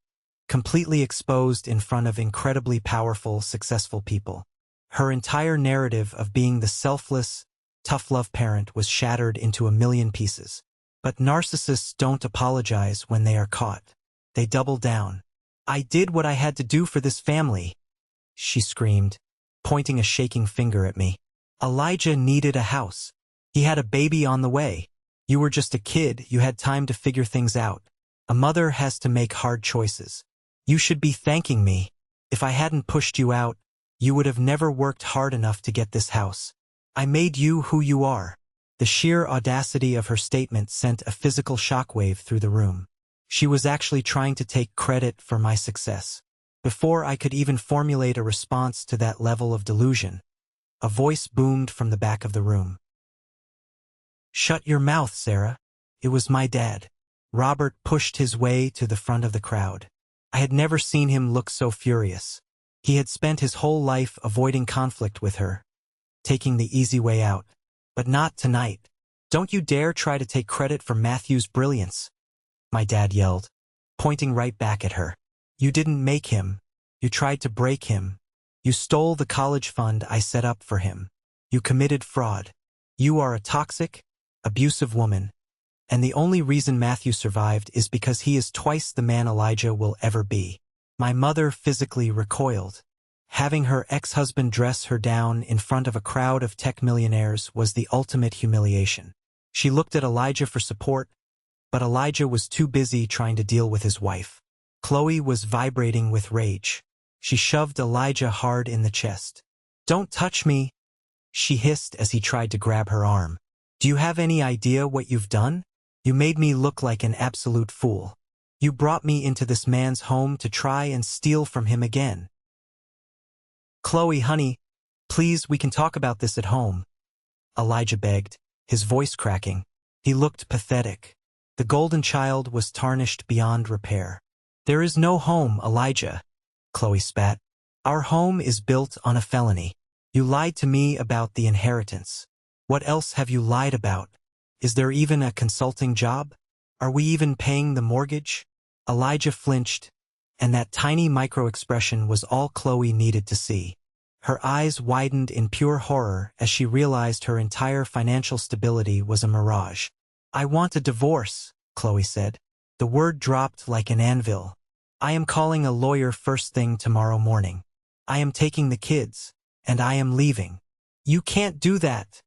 S1: completely exposed in front of incredibly powerful, successful people. Her entire narrative of being the selfless, tough-love parent was shattered into a million pieces. But narcissists don't apologize when they are caught. They double down. "I did what I had to do for this family," she screamed, pointing a shaking finger at me. "Elijah needed a house. He had a baby on the way. You were just a kid, you had time to figure things out. A mother has to make hard choices. You should be thanking me. If I hadn't pushed you out, you would have never worked hard enough to get this house. I made you who you are." The sheer audacity of her statement sent a physical shockwave through the room. She was actually trying to take credit for my success. Before I could even formulate a response to that level of delusion, a voice boomed from the back of the room. "Shut your mouth, Sarah." It was my dad. Robert pushed his way to the front of the crowd. I had never seen him look so furious. He had spent his whole life avoiding conflict with her, taking the easy way out. But not tonight. "Don't you dare try to take credit for Matthew's brilliance," my dad yelled, pointing right back at her. "You didn't make him. You tried to break him. You stole the college fund I set up for him. You committed fraud. You are a toxic, abusive woman. And the only reason Matthew survived is because he is twice the man Elijah will ever be." My mother physically recoiled. Having her ex-husband dress her down in front of a crowd of tech millionaires was the ultimate humiliation. She looked at Elijah for support, but Elijah was too busy trying to deal with his wife. Chloe was vibrating with rage. She shoved Elijah hard in the chest. "Don't touch me," she hissed as he tried to grab her arm. "Do you have any idea what you've done? You made me look like an absolute fool. You brought me into this man's home to try and steal from him again." "Chloe, honey, please, we can talk about this at home," Elijah begged, his voice cracking. He looked pathetic. The golden child was tarnished beyond repair. "There is no home, Elijah," Chloe spat. "Our home is built on a felony. You lied to me about the inheritance. What else have you lied about? Is there even a consulting job? Are we even paying the mortgage?" Elijah flinched, and that tiny micro-expression was all Chloe needed to see. Her eyes widened in pure horror as she realized her entire financial stability was a mirage. "I want a divorce," Chloe said. The word dropped like an anvil. "I am calling a lawyer first thing tomorrow morning. I am taking the kids, and I am leaving." "You can't do that,"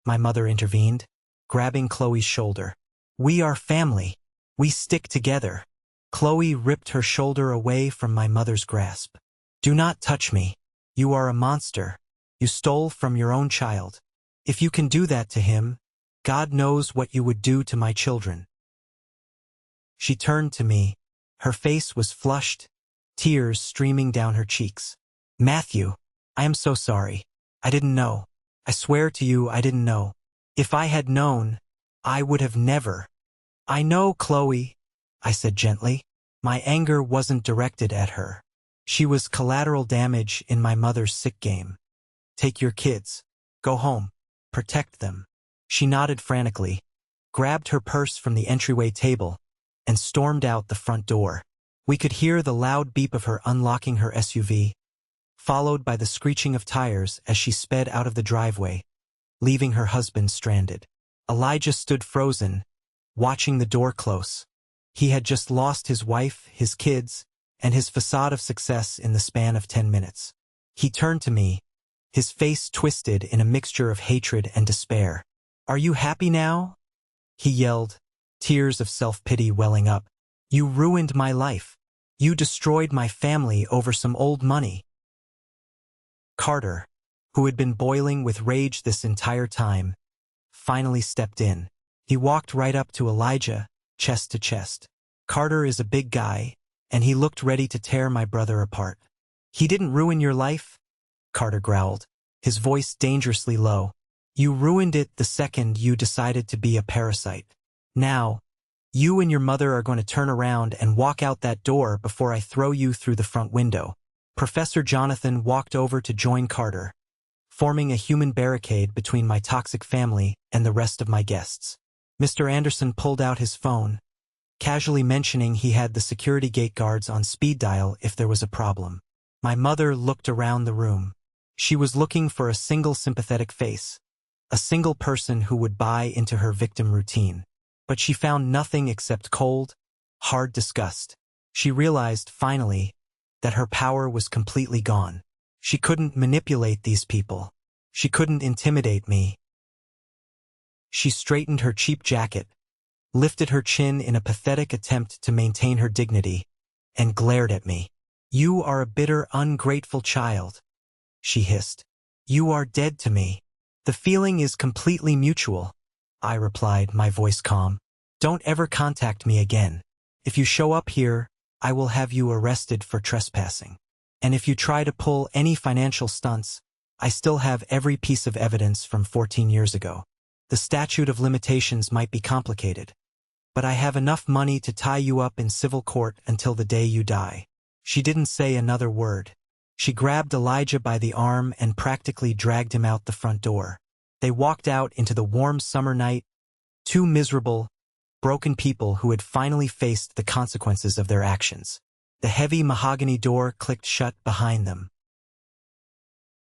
S1: my mother intervened, grabbing Chloe's shoulder. "We are family. We stick together." Chloe ripped her shoulder away from my mother's grasp. "Do not touch me. You are a monster. You stole from your own child. If you can do that to him, God knows what you would do to my children." She turned to me. Her face was flushed, tears streaming down her cheeks. "Matthew, I am so sorry. I didn't know. I swear to you I didn't know. If I had known, I would have never." "I know, Chloe," I said gently. My anger wasn't directed at her. She was collateral damage in my mother's sick game. Take your kids. Go home. Protect them. She nodded frantically, grabbed her purse from the entryway table, and stormed out the front door. We could hear the loud beep of her unlocking her SUV, followed by the screeching of tires as she sped out of the driveway, leaving her husband stranded. Elijah stood frozen, watching the door close. He had just lost his wife, his kids, and his facade of success in the span of 10 minutes. He turned to me, his face twisted in a mixture of hatred and despair. "Are you happy now?" he yelled, tears of self-pity welling up. "You ruined my life. You destroyed my family over some old money." Carter, who had been boiling with rage this entire time, finally stepped in. He walked right up to Elijah, chest to chest. Carter is a big guy, and he looked ready to tear my brother apart. "He didn't ruin your life," Carter growled, his voice dangerously low. "You ruined it the second you decided to be a parasite. Now, you and your mother are going to turn around and walk out that door before I throw you through the front window." Professor Jonathan walked over to join Carter, forming a human barricade between my toxic family and the rest of my guests. Mr. Anderson pulled out his phone, casually mentioning he had the security gate guards on speed dial if there was a problem. My mother looked around the room. She was looking for a single sympathetic face, a single person who would buy into her victim routine. But she found nothing except cold, hard disgust. She realized, finally, that her power was completely gone. She couldn't manipulate these people. She couldn't intimidate me. She straightened her cheap jacket, lifted her chin in a pathetic attempt to maintain her dignity, and glared at me. "You are a bitter, ungrateful child," she hissed. "You are dead to me." "The feeling is completely mutual," I replied, my voice calm. "Don't ever contact me again. If you show up here, I will have you arrested for trespassing. And if you try to pull any financial stunts, I still have every piece of evidence from 14 years ago. The statute of limitations might be complicated, but I have enough money to tie you up in civil court until the day you die." She didn't say another word. She grabbed Elijah by the arm and practically dragged him out the front door. They walked out into the warm summer night, two miserable, broken people who had finally faced the consequences of their actions. The heavy mahogany door clicked shut behind them.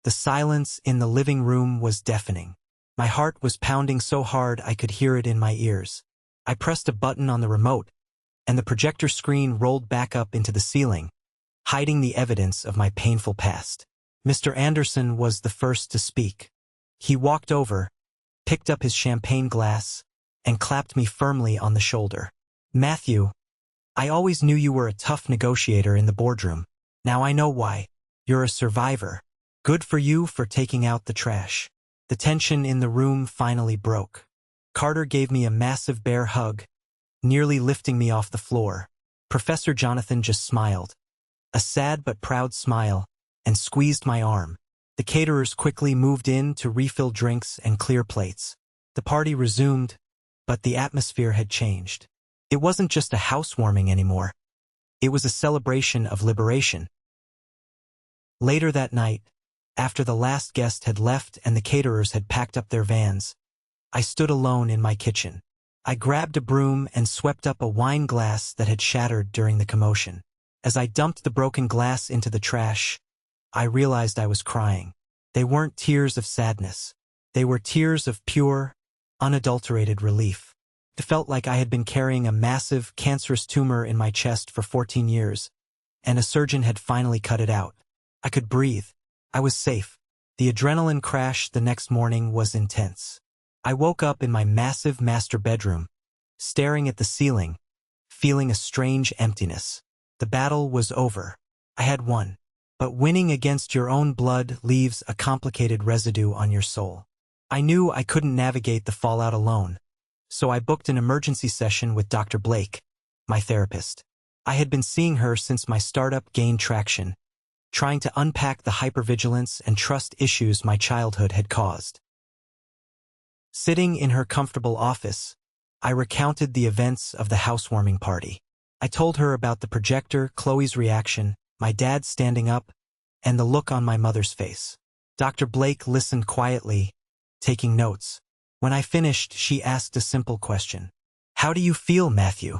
S1: The silence in the living room was deafening. My heart was pounding so hard I could hear it in my ears. I pressed a button on the remote, and the projector screen rolled back up into the ceiling, hiding the evidence of my painful past. Mr. Anderson was the first to speak. He walked over, picked up his champagne glass, and clapped me firmly on the shoulder. "Matthew, I always knew you were a tough negotiator in the boardroom. Now I know why. You're a survivor. Good for you for taking out the trash." The tension in the room finally broke. Carter gave me a massive bear hug, nearly lifting me off the floor. Professor Jonathan just smiled, a sad but proud smile, and squeezed my arm. The caterers quickly moved in to refill drinks and clear plates. The party resumed, but the atmosphere had changed. It wasn't just a housewarming anymore. It was a celebration of liberation. Later that night, after the last guest had left and the caterers had packed up their vans, I stood alone in my kitchen. I grabbed a broom and swept up a wine glass that had shattered during the commotion. As I dumped the broken glass into the trash, I realized I was crying. They weren't tears of sadness. They were tears of pure, unadulterated relief. It felt like I had been carrying a massive, cancerous tumor in my chest for 14 years, and a surgeon had finally cut it out. I could breathe. I was safe. The adrenaline crash the next morning was intense. I woke up in my massive master bedroom, staring at the ceiling, feeling a strange emptiness. The battle was over. I had won. But winning against your own blood leaves a complicated residue on your soul. I knew I couldn't navigate the fallout alone, so I booked an emergency session with Dr. Blake, my therapist. I had been seeing her since my startup gained traction, trying to unpack the hypervigilance and trust issues my childhood had caused. Sitting in her comfortable office, I recounted the events of the housewarming party. I told her about the projector, Chloe's reaction, my dad standing up, and the look on my mother's face. Dr. Blake listened quietly, taking notes. When I finished, she asked a simple question. "How do you feel, Matthew?"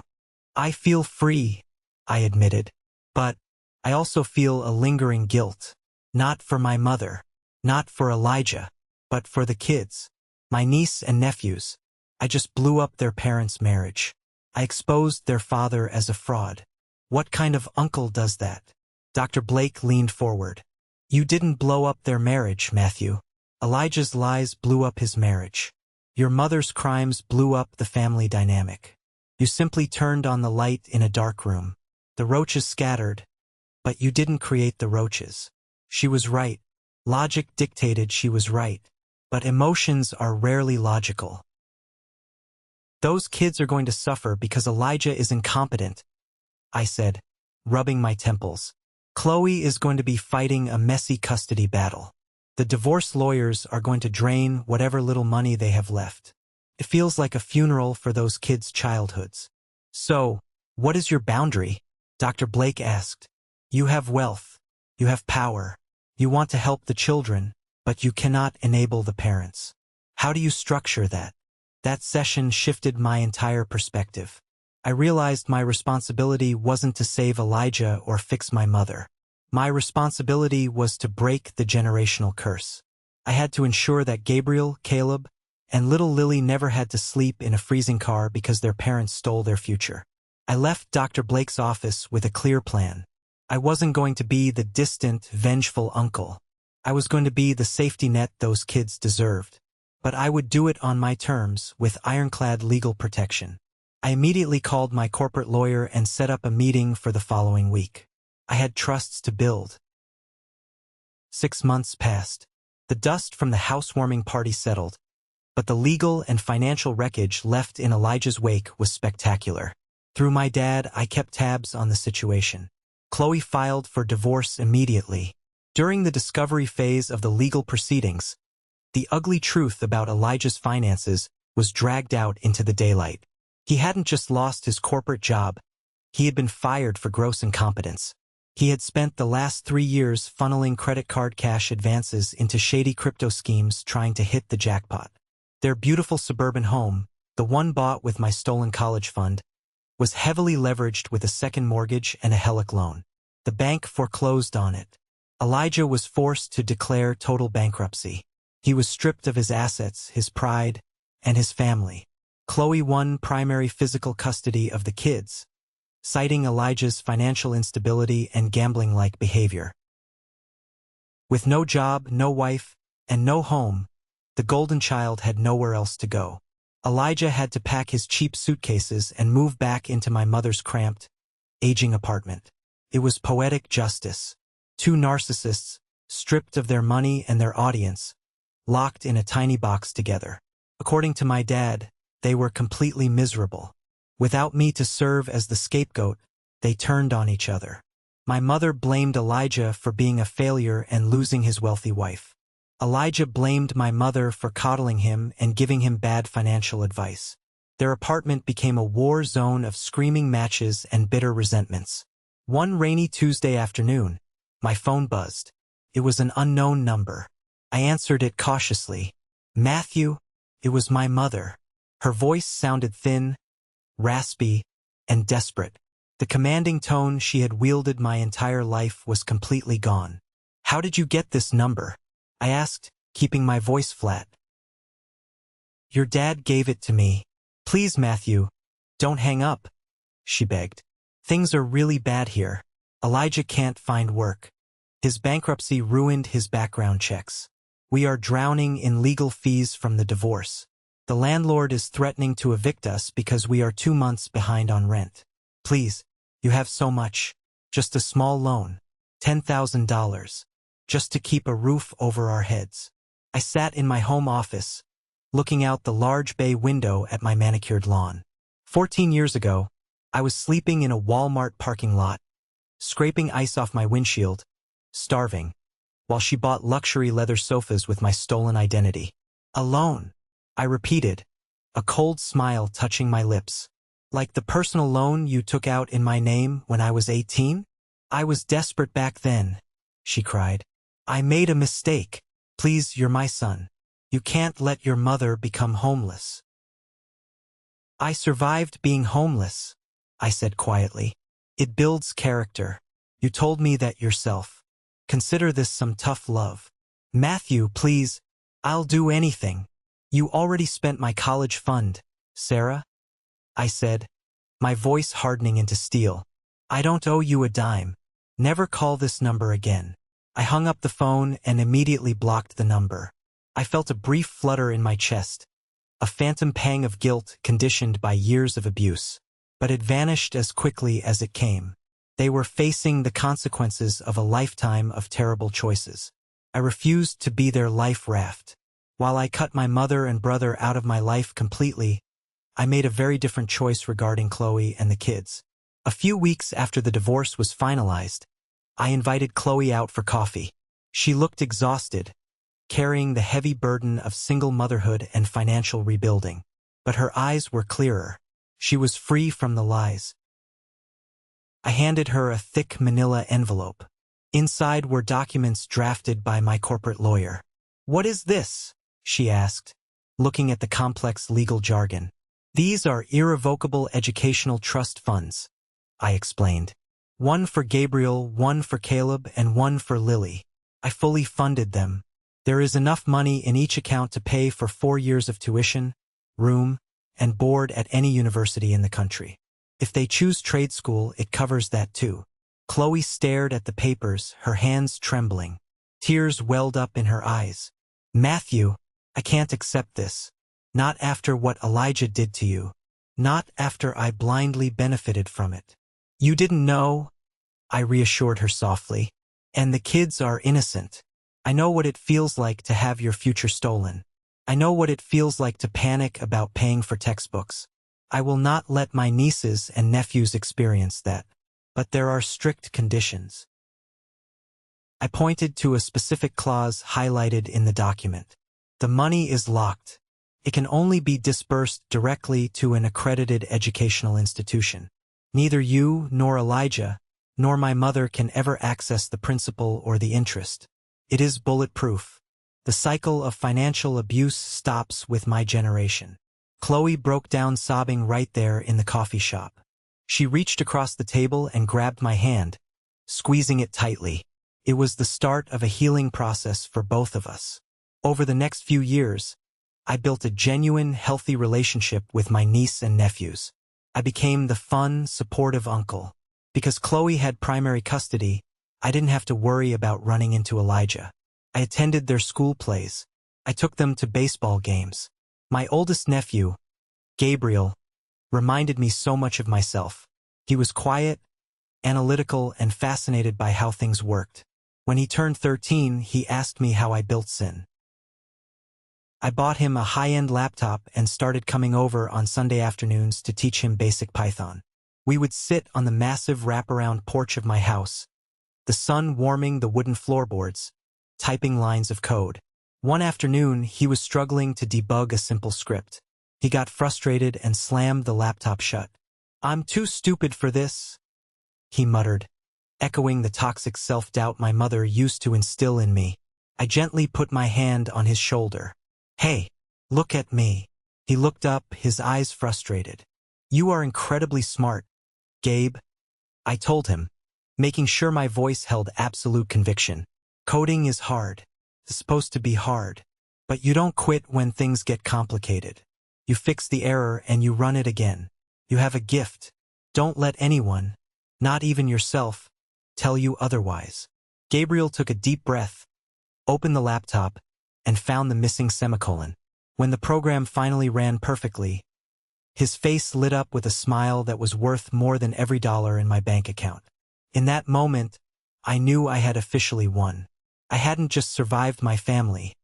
S1: "I feel free," I admitted. "But I also feel a lingering guilt. Not for my mother, not for Elijah, but for the kids. My niece and nephews. I just blew up their parents' marriage. I exposed their father as a fraud. What kind of uncle does that?" Dr. Blake leaned forward. "You didn't blow up their marriage, Matthew. Elijah's lies blew up his marriage. Your mother's crimes blew up the family dynamic. You simply turned on the light in a dark room. The roaches scattered, but you didn't create the roaches." She was right. Logic dictated she was right. But emotions are rarely logical. "Those kids are going to suffer because Elijah is incompetent," I said, rubbing my temples. "Chloe is going to be fighting a messy custody battle. The divorce lawyers are going to drain whatever little money they have left. It feels like a funeral for those kids' childhoods." "So, what is your boundary?" Dr. Blake asked. "You have wealth. You have power. You want to help the children, but you cannot enable the parents. How do you structure that?" That session shifted my entire perspective. I realized my responsibility wasn't to save Elijah or fix my mother. My responsibility was to break the generational curse. I had to ensure that Gabriel, Caleb, and little Lily never had to sleep in a freezing car because their parents stole their future. I left Dr. Blake's office with a clear plan. I wasn't going to be the distant, vengeful uncle. I was going to be the safety net those kids deserved. But I would do it on my terms, with ironclad legal protection. I immediately called my corporate lawyer and set up a meeting for the following week. I had trusts to build. 6 months passed. The dust from the housewarming party settled, but the legal and financial wreckage left in Elijah's wake was spectacular. Through my dad, I kept tabs on the situation. Chloe filed for divorce immediately. During the discovery phase of the legal proceedings, the ugly truth about Elijah's finances was dragged out into the daylight. He hadn't just lost his corporate job, he had been fired for gross incompetence. He had spent the last 3 years funneling credit card cash advances into shady crypto schemes trying to hit the jackpot. Their beautiful suburban home, the one bought with my stolen college fund, was heavily leveraged with a second mortgage and a HELOC loan. The bank foreclosed on it. Elijah was forced to declare total bankruptcy. He was stripped of his assets, his pride, and his family. Chloe won primary physical custody of the kids, citing Elijah's financial instability and gambling-like behavior. With no job, no wife, and no home, the golden child had nowhere else to go. Elijah had to pack his cheap suitcases and move back into my mother's cramped, aging apartment. It was poetic justice. 2 narcissists, stripped of their money and their audience, locked in a tiny box together. According to my dad, they were completely miserable. Without me to serve as the scapegoat, they turned on each other. My mother blamed Elijah for being a failure and losing his wealthy wife. Elijah blamed my mother for coddling him and giving him bad financial advice. Their apartment became a war zone of screaming matches and bitter resentments. One rainy Tuesday afternoon, my phone buzzed. It was an unknown number. I answered it cautiously. "Matthew?" It was my mother. Her voice sounded thin, raspy, and desperate. The commanding tone she had wielded my entire life was completely gone. "How did you get this number?" I asked, keeping my voice flat. "Your dad gave it to me. Please, Matthew, don't hang up," she begged. "Things are really bad here. Elijah can't find work. His bankruptcy ruined his background checks. We are drowning in legal fees from the divorce. The landlord is threatening to evict us because we are 2 months behind on rent. Please, you have so much. Just a small loan. $10,000. Just to keep a roof over our heads." I sat in my home office, looking out the large bay window at my manicured lawn. 14 years ago, I was sleeping in a Walmart parking lot, scraping ice off my windshield, starving, while she bought luxury leather sofas with my stolen identity. "Alone," I repeated, a cold smile touching my lips. Like the personal loan you took out in my name when I was 18? I was desperate back then, she cried. I made a mistake. Please, you're my son. You can't let your mother become homeless. I survived being homeless, I said quietly. It builds character. You told me that yourself. Consider this some tough love. Matthew, please, I'll do anything. You already spent my college fund, Sarah, I said, my voice hardening into steel. I don't owe you a dime. Never call this number again. I hung up the phone and immediately blocked the number. I felt a brief flutter in my chest, a phantom pang of guilt conditioned by years of abuse. But it vanished as quickly as it came. They were facing the consequences of a lifetime of terrible choices. I refused to be their life raft. While I cut my mother and brother out of my life completely, I made a very different choice regarding Chloe and the kids. A few weeks after the divorce was finalized, I invited Chloe out for coffee. She looked exhausted, carrying the heavy burden of single motherhood and financial rebuilding. But her eyes were clearer. She was free from the lies. I handed her a thick manila envelope. Inside were documents drafted by my corporate lawyer. What is this? She asked, looking at the complex legal jargon. These are irrevocable educational trust funds, I explained. One for Gabriel, one for Caleb, and one for Lily. I fully funded them. There is enough money in each account to pay for 4 years of tuition, room, and board at any university in the country. If they choose trade school, it covers that too. Chloe stared at the papers, her hands trembling. Tears welled up in her eyes. Matthew, I can't accept this. Not after what Elijah did to you. Not after I blindly benefited from it. You didn't know, I reassured her softly. And the kids are innocent. I know what it feels like to have your future stolen. I know what it feels like to panic about paying for textbooks. I will not let my nieces and nephews experience that. But there are strict conditions. I pointed to a specific clause highlighted in the document. The money is locked. It can only be disbursed directly to an accredited educational institution. Neither you, nor Elijah, nor my mother can ever access the principal or the interest. It is bulletproof. The cycle of financial abuse stops with my generation. Chloe broke down sobbing right there in the coffee shop. She reached across the table and grabbed my hand, squeezing it tightly. It was the start of a healing process for both of us. Over the next few years, I built a genuine, healthy relationship with my niece and nephews. I became the fun, supportive uncle. Because Chloe had primary custody, I didn't have to worry about running into Elijah. I attended their school plays. I took them to baseball games. My oldest nephew, Gabriel, reminded me so much of myself. He was quiet, analytical, and fascinated by how things worked. When he turned 13, he asked me how I built Sin. I bought him a high-end laptop and started coming over on Sunday afternoons to teach him basic Python. We would sit on the massive wraparound porch of my house, the sun warming the wooden floorboards, typing lines of code. One afternoon, he was struggling to debug a simple script. He got frustrated and slammed the laptop shut. "I'm too stupid for this," he muttered, echoing the toxic self-doubt my mother used to instill in me. I gently put my hand on his shoulder. "Hey, look at me." He looked up, his eyes frustrated. "You are incredibly smart, Gabe," I told him, making sure my voice held absolute conviction. "Coding is hard. It's supposed to be hard. But you don't quit when things get complicated. You fix the error and you run it again. You have a gift. Don't let anyone, not even yourself, tell you otherwise." Gabriel took a deep breath, opened the laptop, and found the missing semicolon. When the program finally ran perfectly, his face lit up with a smile that was worth more than every dollar in my bank account. In that moment, I knew I had officially won. I hadn't just survived my family.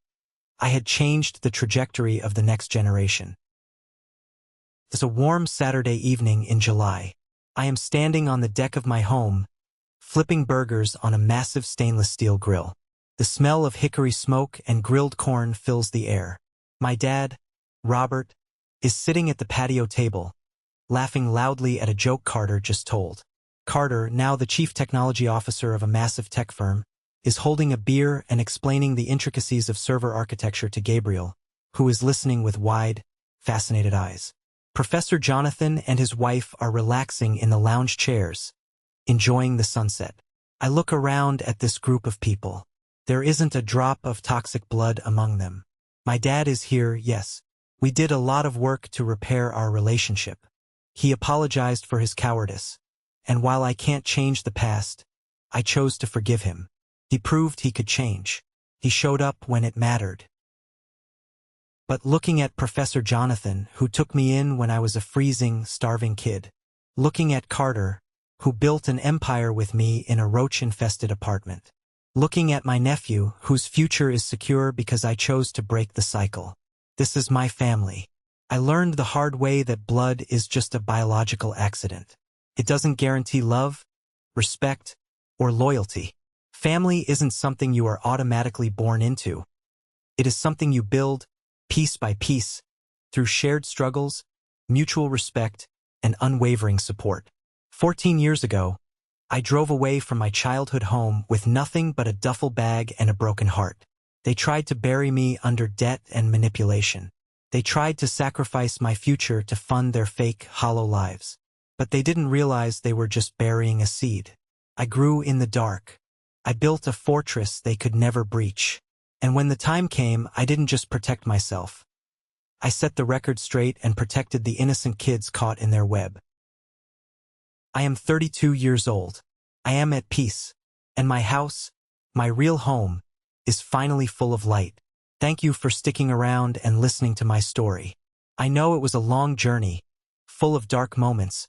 S1: I had changed the trajectory of the next generation. It's a warm Saturday evening in July. I am standing on the deck of my home, flipping burgers on a massive stainless steel grill. The smell of hickory smoke and grilled corn fills the air. My dad, Robert, is sitting at the patio table, laughing loudly at a joke Carter just told. Carter, now the chief technology officer of a massive tech firm, is holding a beer and explaining the intricacies of server architecture to Gabriel, who is listening with wide, fascinated eyes. Professor Jonathan and his wife are relaxing in the lounge chairs, enjoying the sunset. I look around at this group of people. There isn't a drop of toxic blood among them. My dad is here, yes. We did a lot of work to repair our relationship. He apologized for his cowardice. And while I can't change the past, I chose to forgive him. He proved he could change. He showed up when it mattered. But looking at Professor Jonathan, who took me in when I was a freezing, starving kid. Looking at Carter, who built an empire with me in a roach-infested apartment. Looking at my nephew, whose future is secure because I chose to break the cycle. This is my family. I learned the hard way that blood is just a biological accident. It doesn't guarantee love, respect, or loyalty. Family isn't something you are automatically born into. It is something you build, piece by piece, through shared struggles, mutual respect, and unwavering support. 14 years ago, I drove away from my childhood home with nothing but a duffel bag and a broken heart. They tried to bury me under debt and manipulation. They tried to sacrifice my future to fund their fake, hollow lives. But they didn't realize they were just burying a seed. I grew in the dark. I built a fortress they could never breach. And when the time came, I didn't just protect myself. I set the record straight and protected the innocent kids caught in their web. I am 32 years old. I am at peace. And my house, my real home, is finally full of light. Thank you for sticking around and listening to my story. I know it was a long journey, full of dark moments,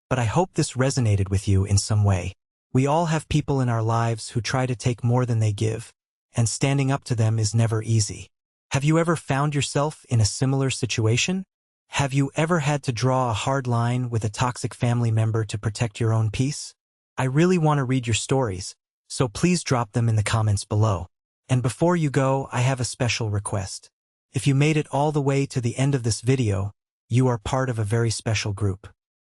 S1: but I hope this resonated with you in some way. We all have people in our lives who try to take more than they give, and standing up to them is never easy. Have you ever found yourself in a similar situation? Have you ever had to draw a hard line with a toxic family member to protect your own peace? I really want to read your stories, so please drop them in the comments below. And before you go, I have a special request. If you made it all the way to the end of this video, you are part of a very special group.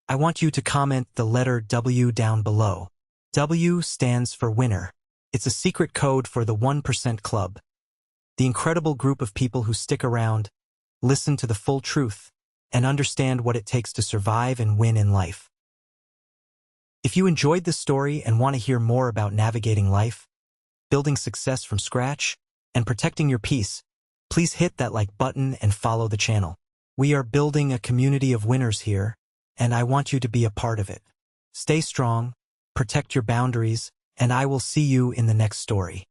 S1: I want you to comment the letter W down below. W stands for winner. It's a secret code for the 1% Club. The incredible group of people who stick around, listen to the full truth, and understand what it takes to survive and win in life. If you enjoyed this story and want to hear more about navigating life, building success from scratch, and protecting your peace, please hit that like button and follow the channel. We are building a community of winners here, and I want you to be a part of it. Stay strong, protect your boundaries, and I will see you in the next story.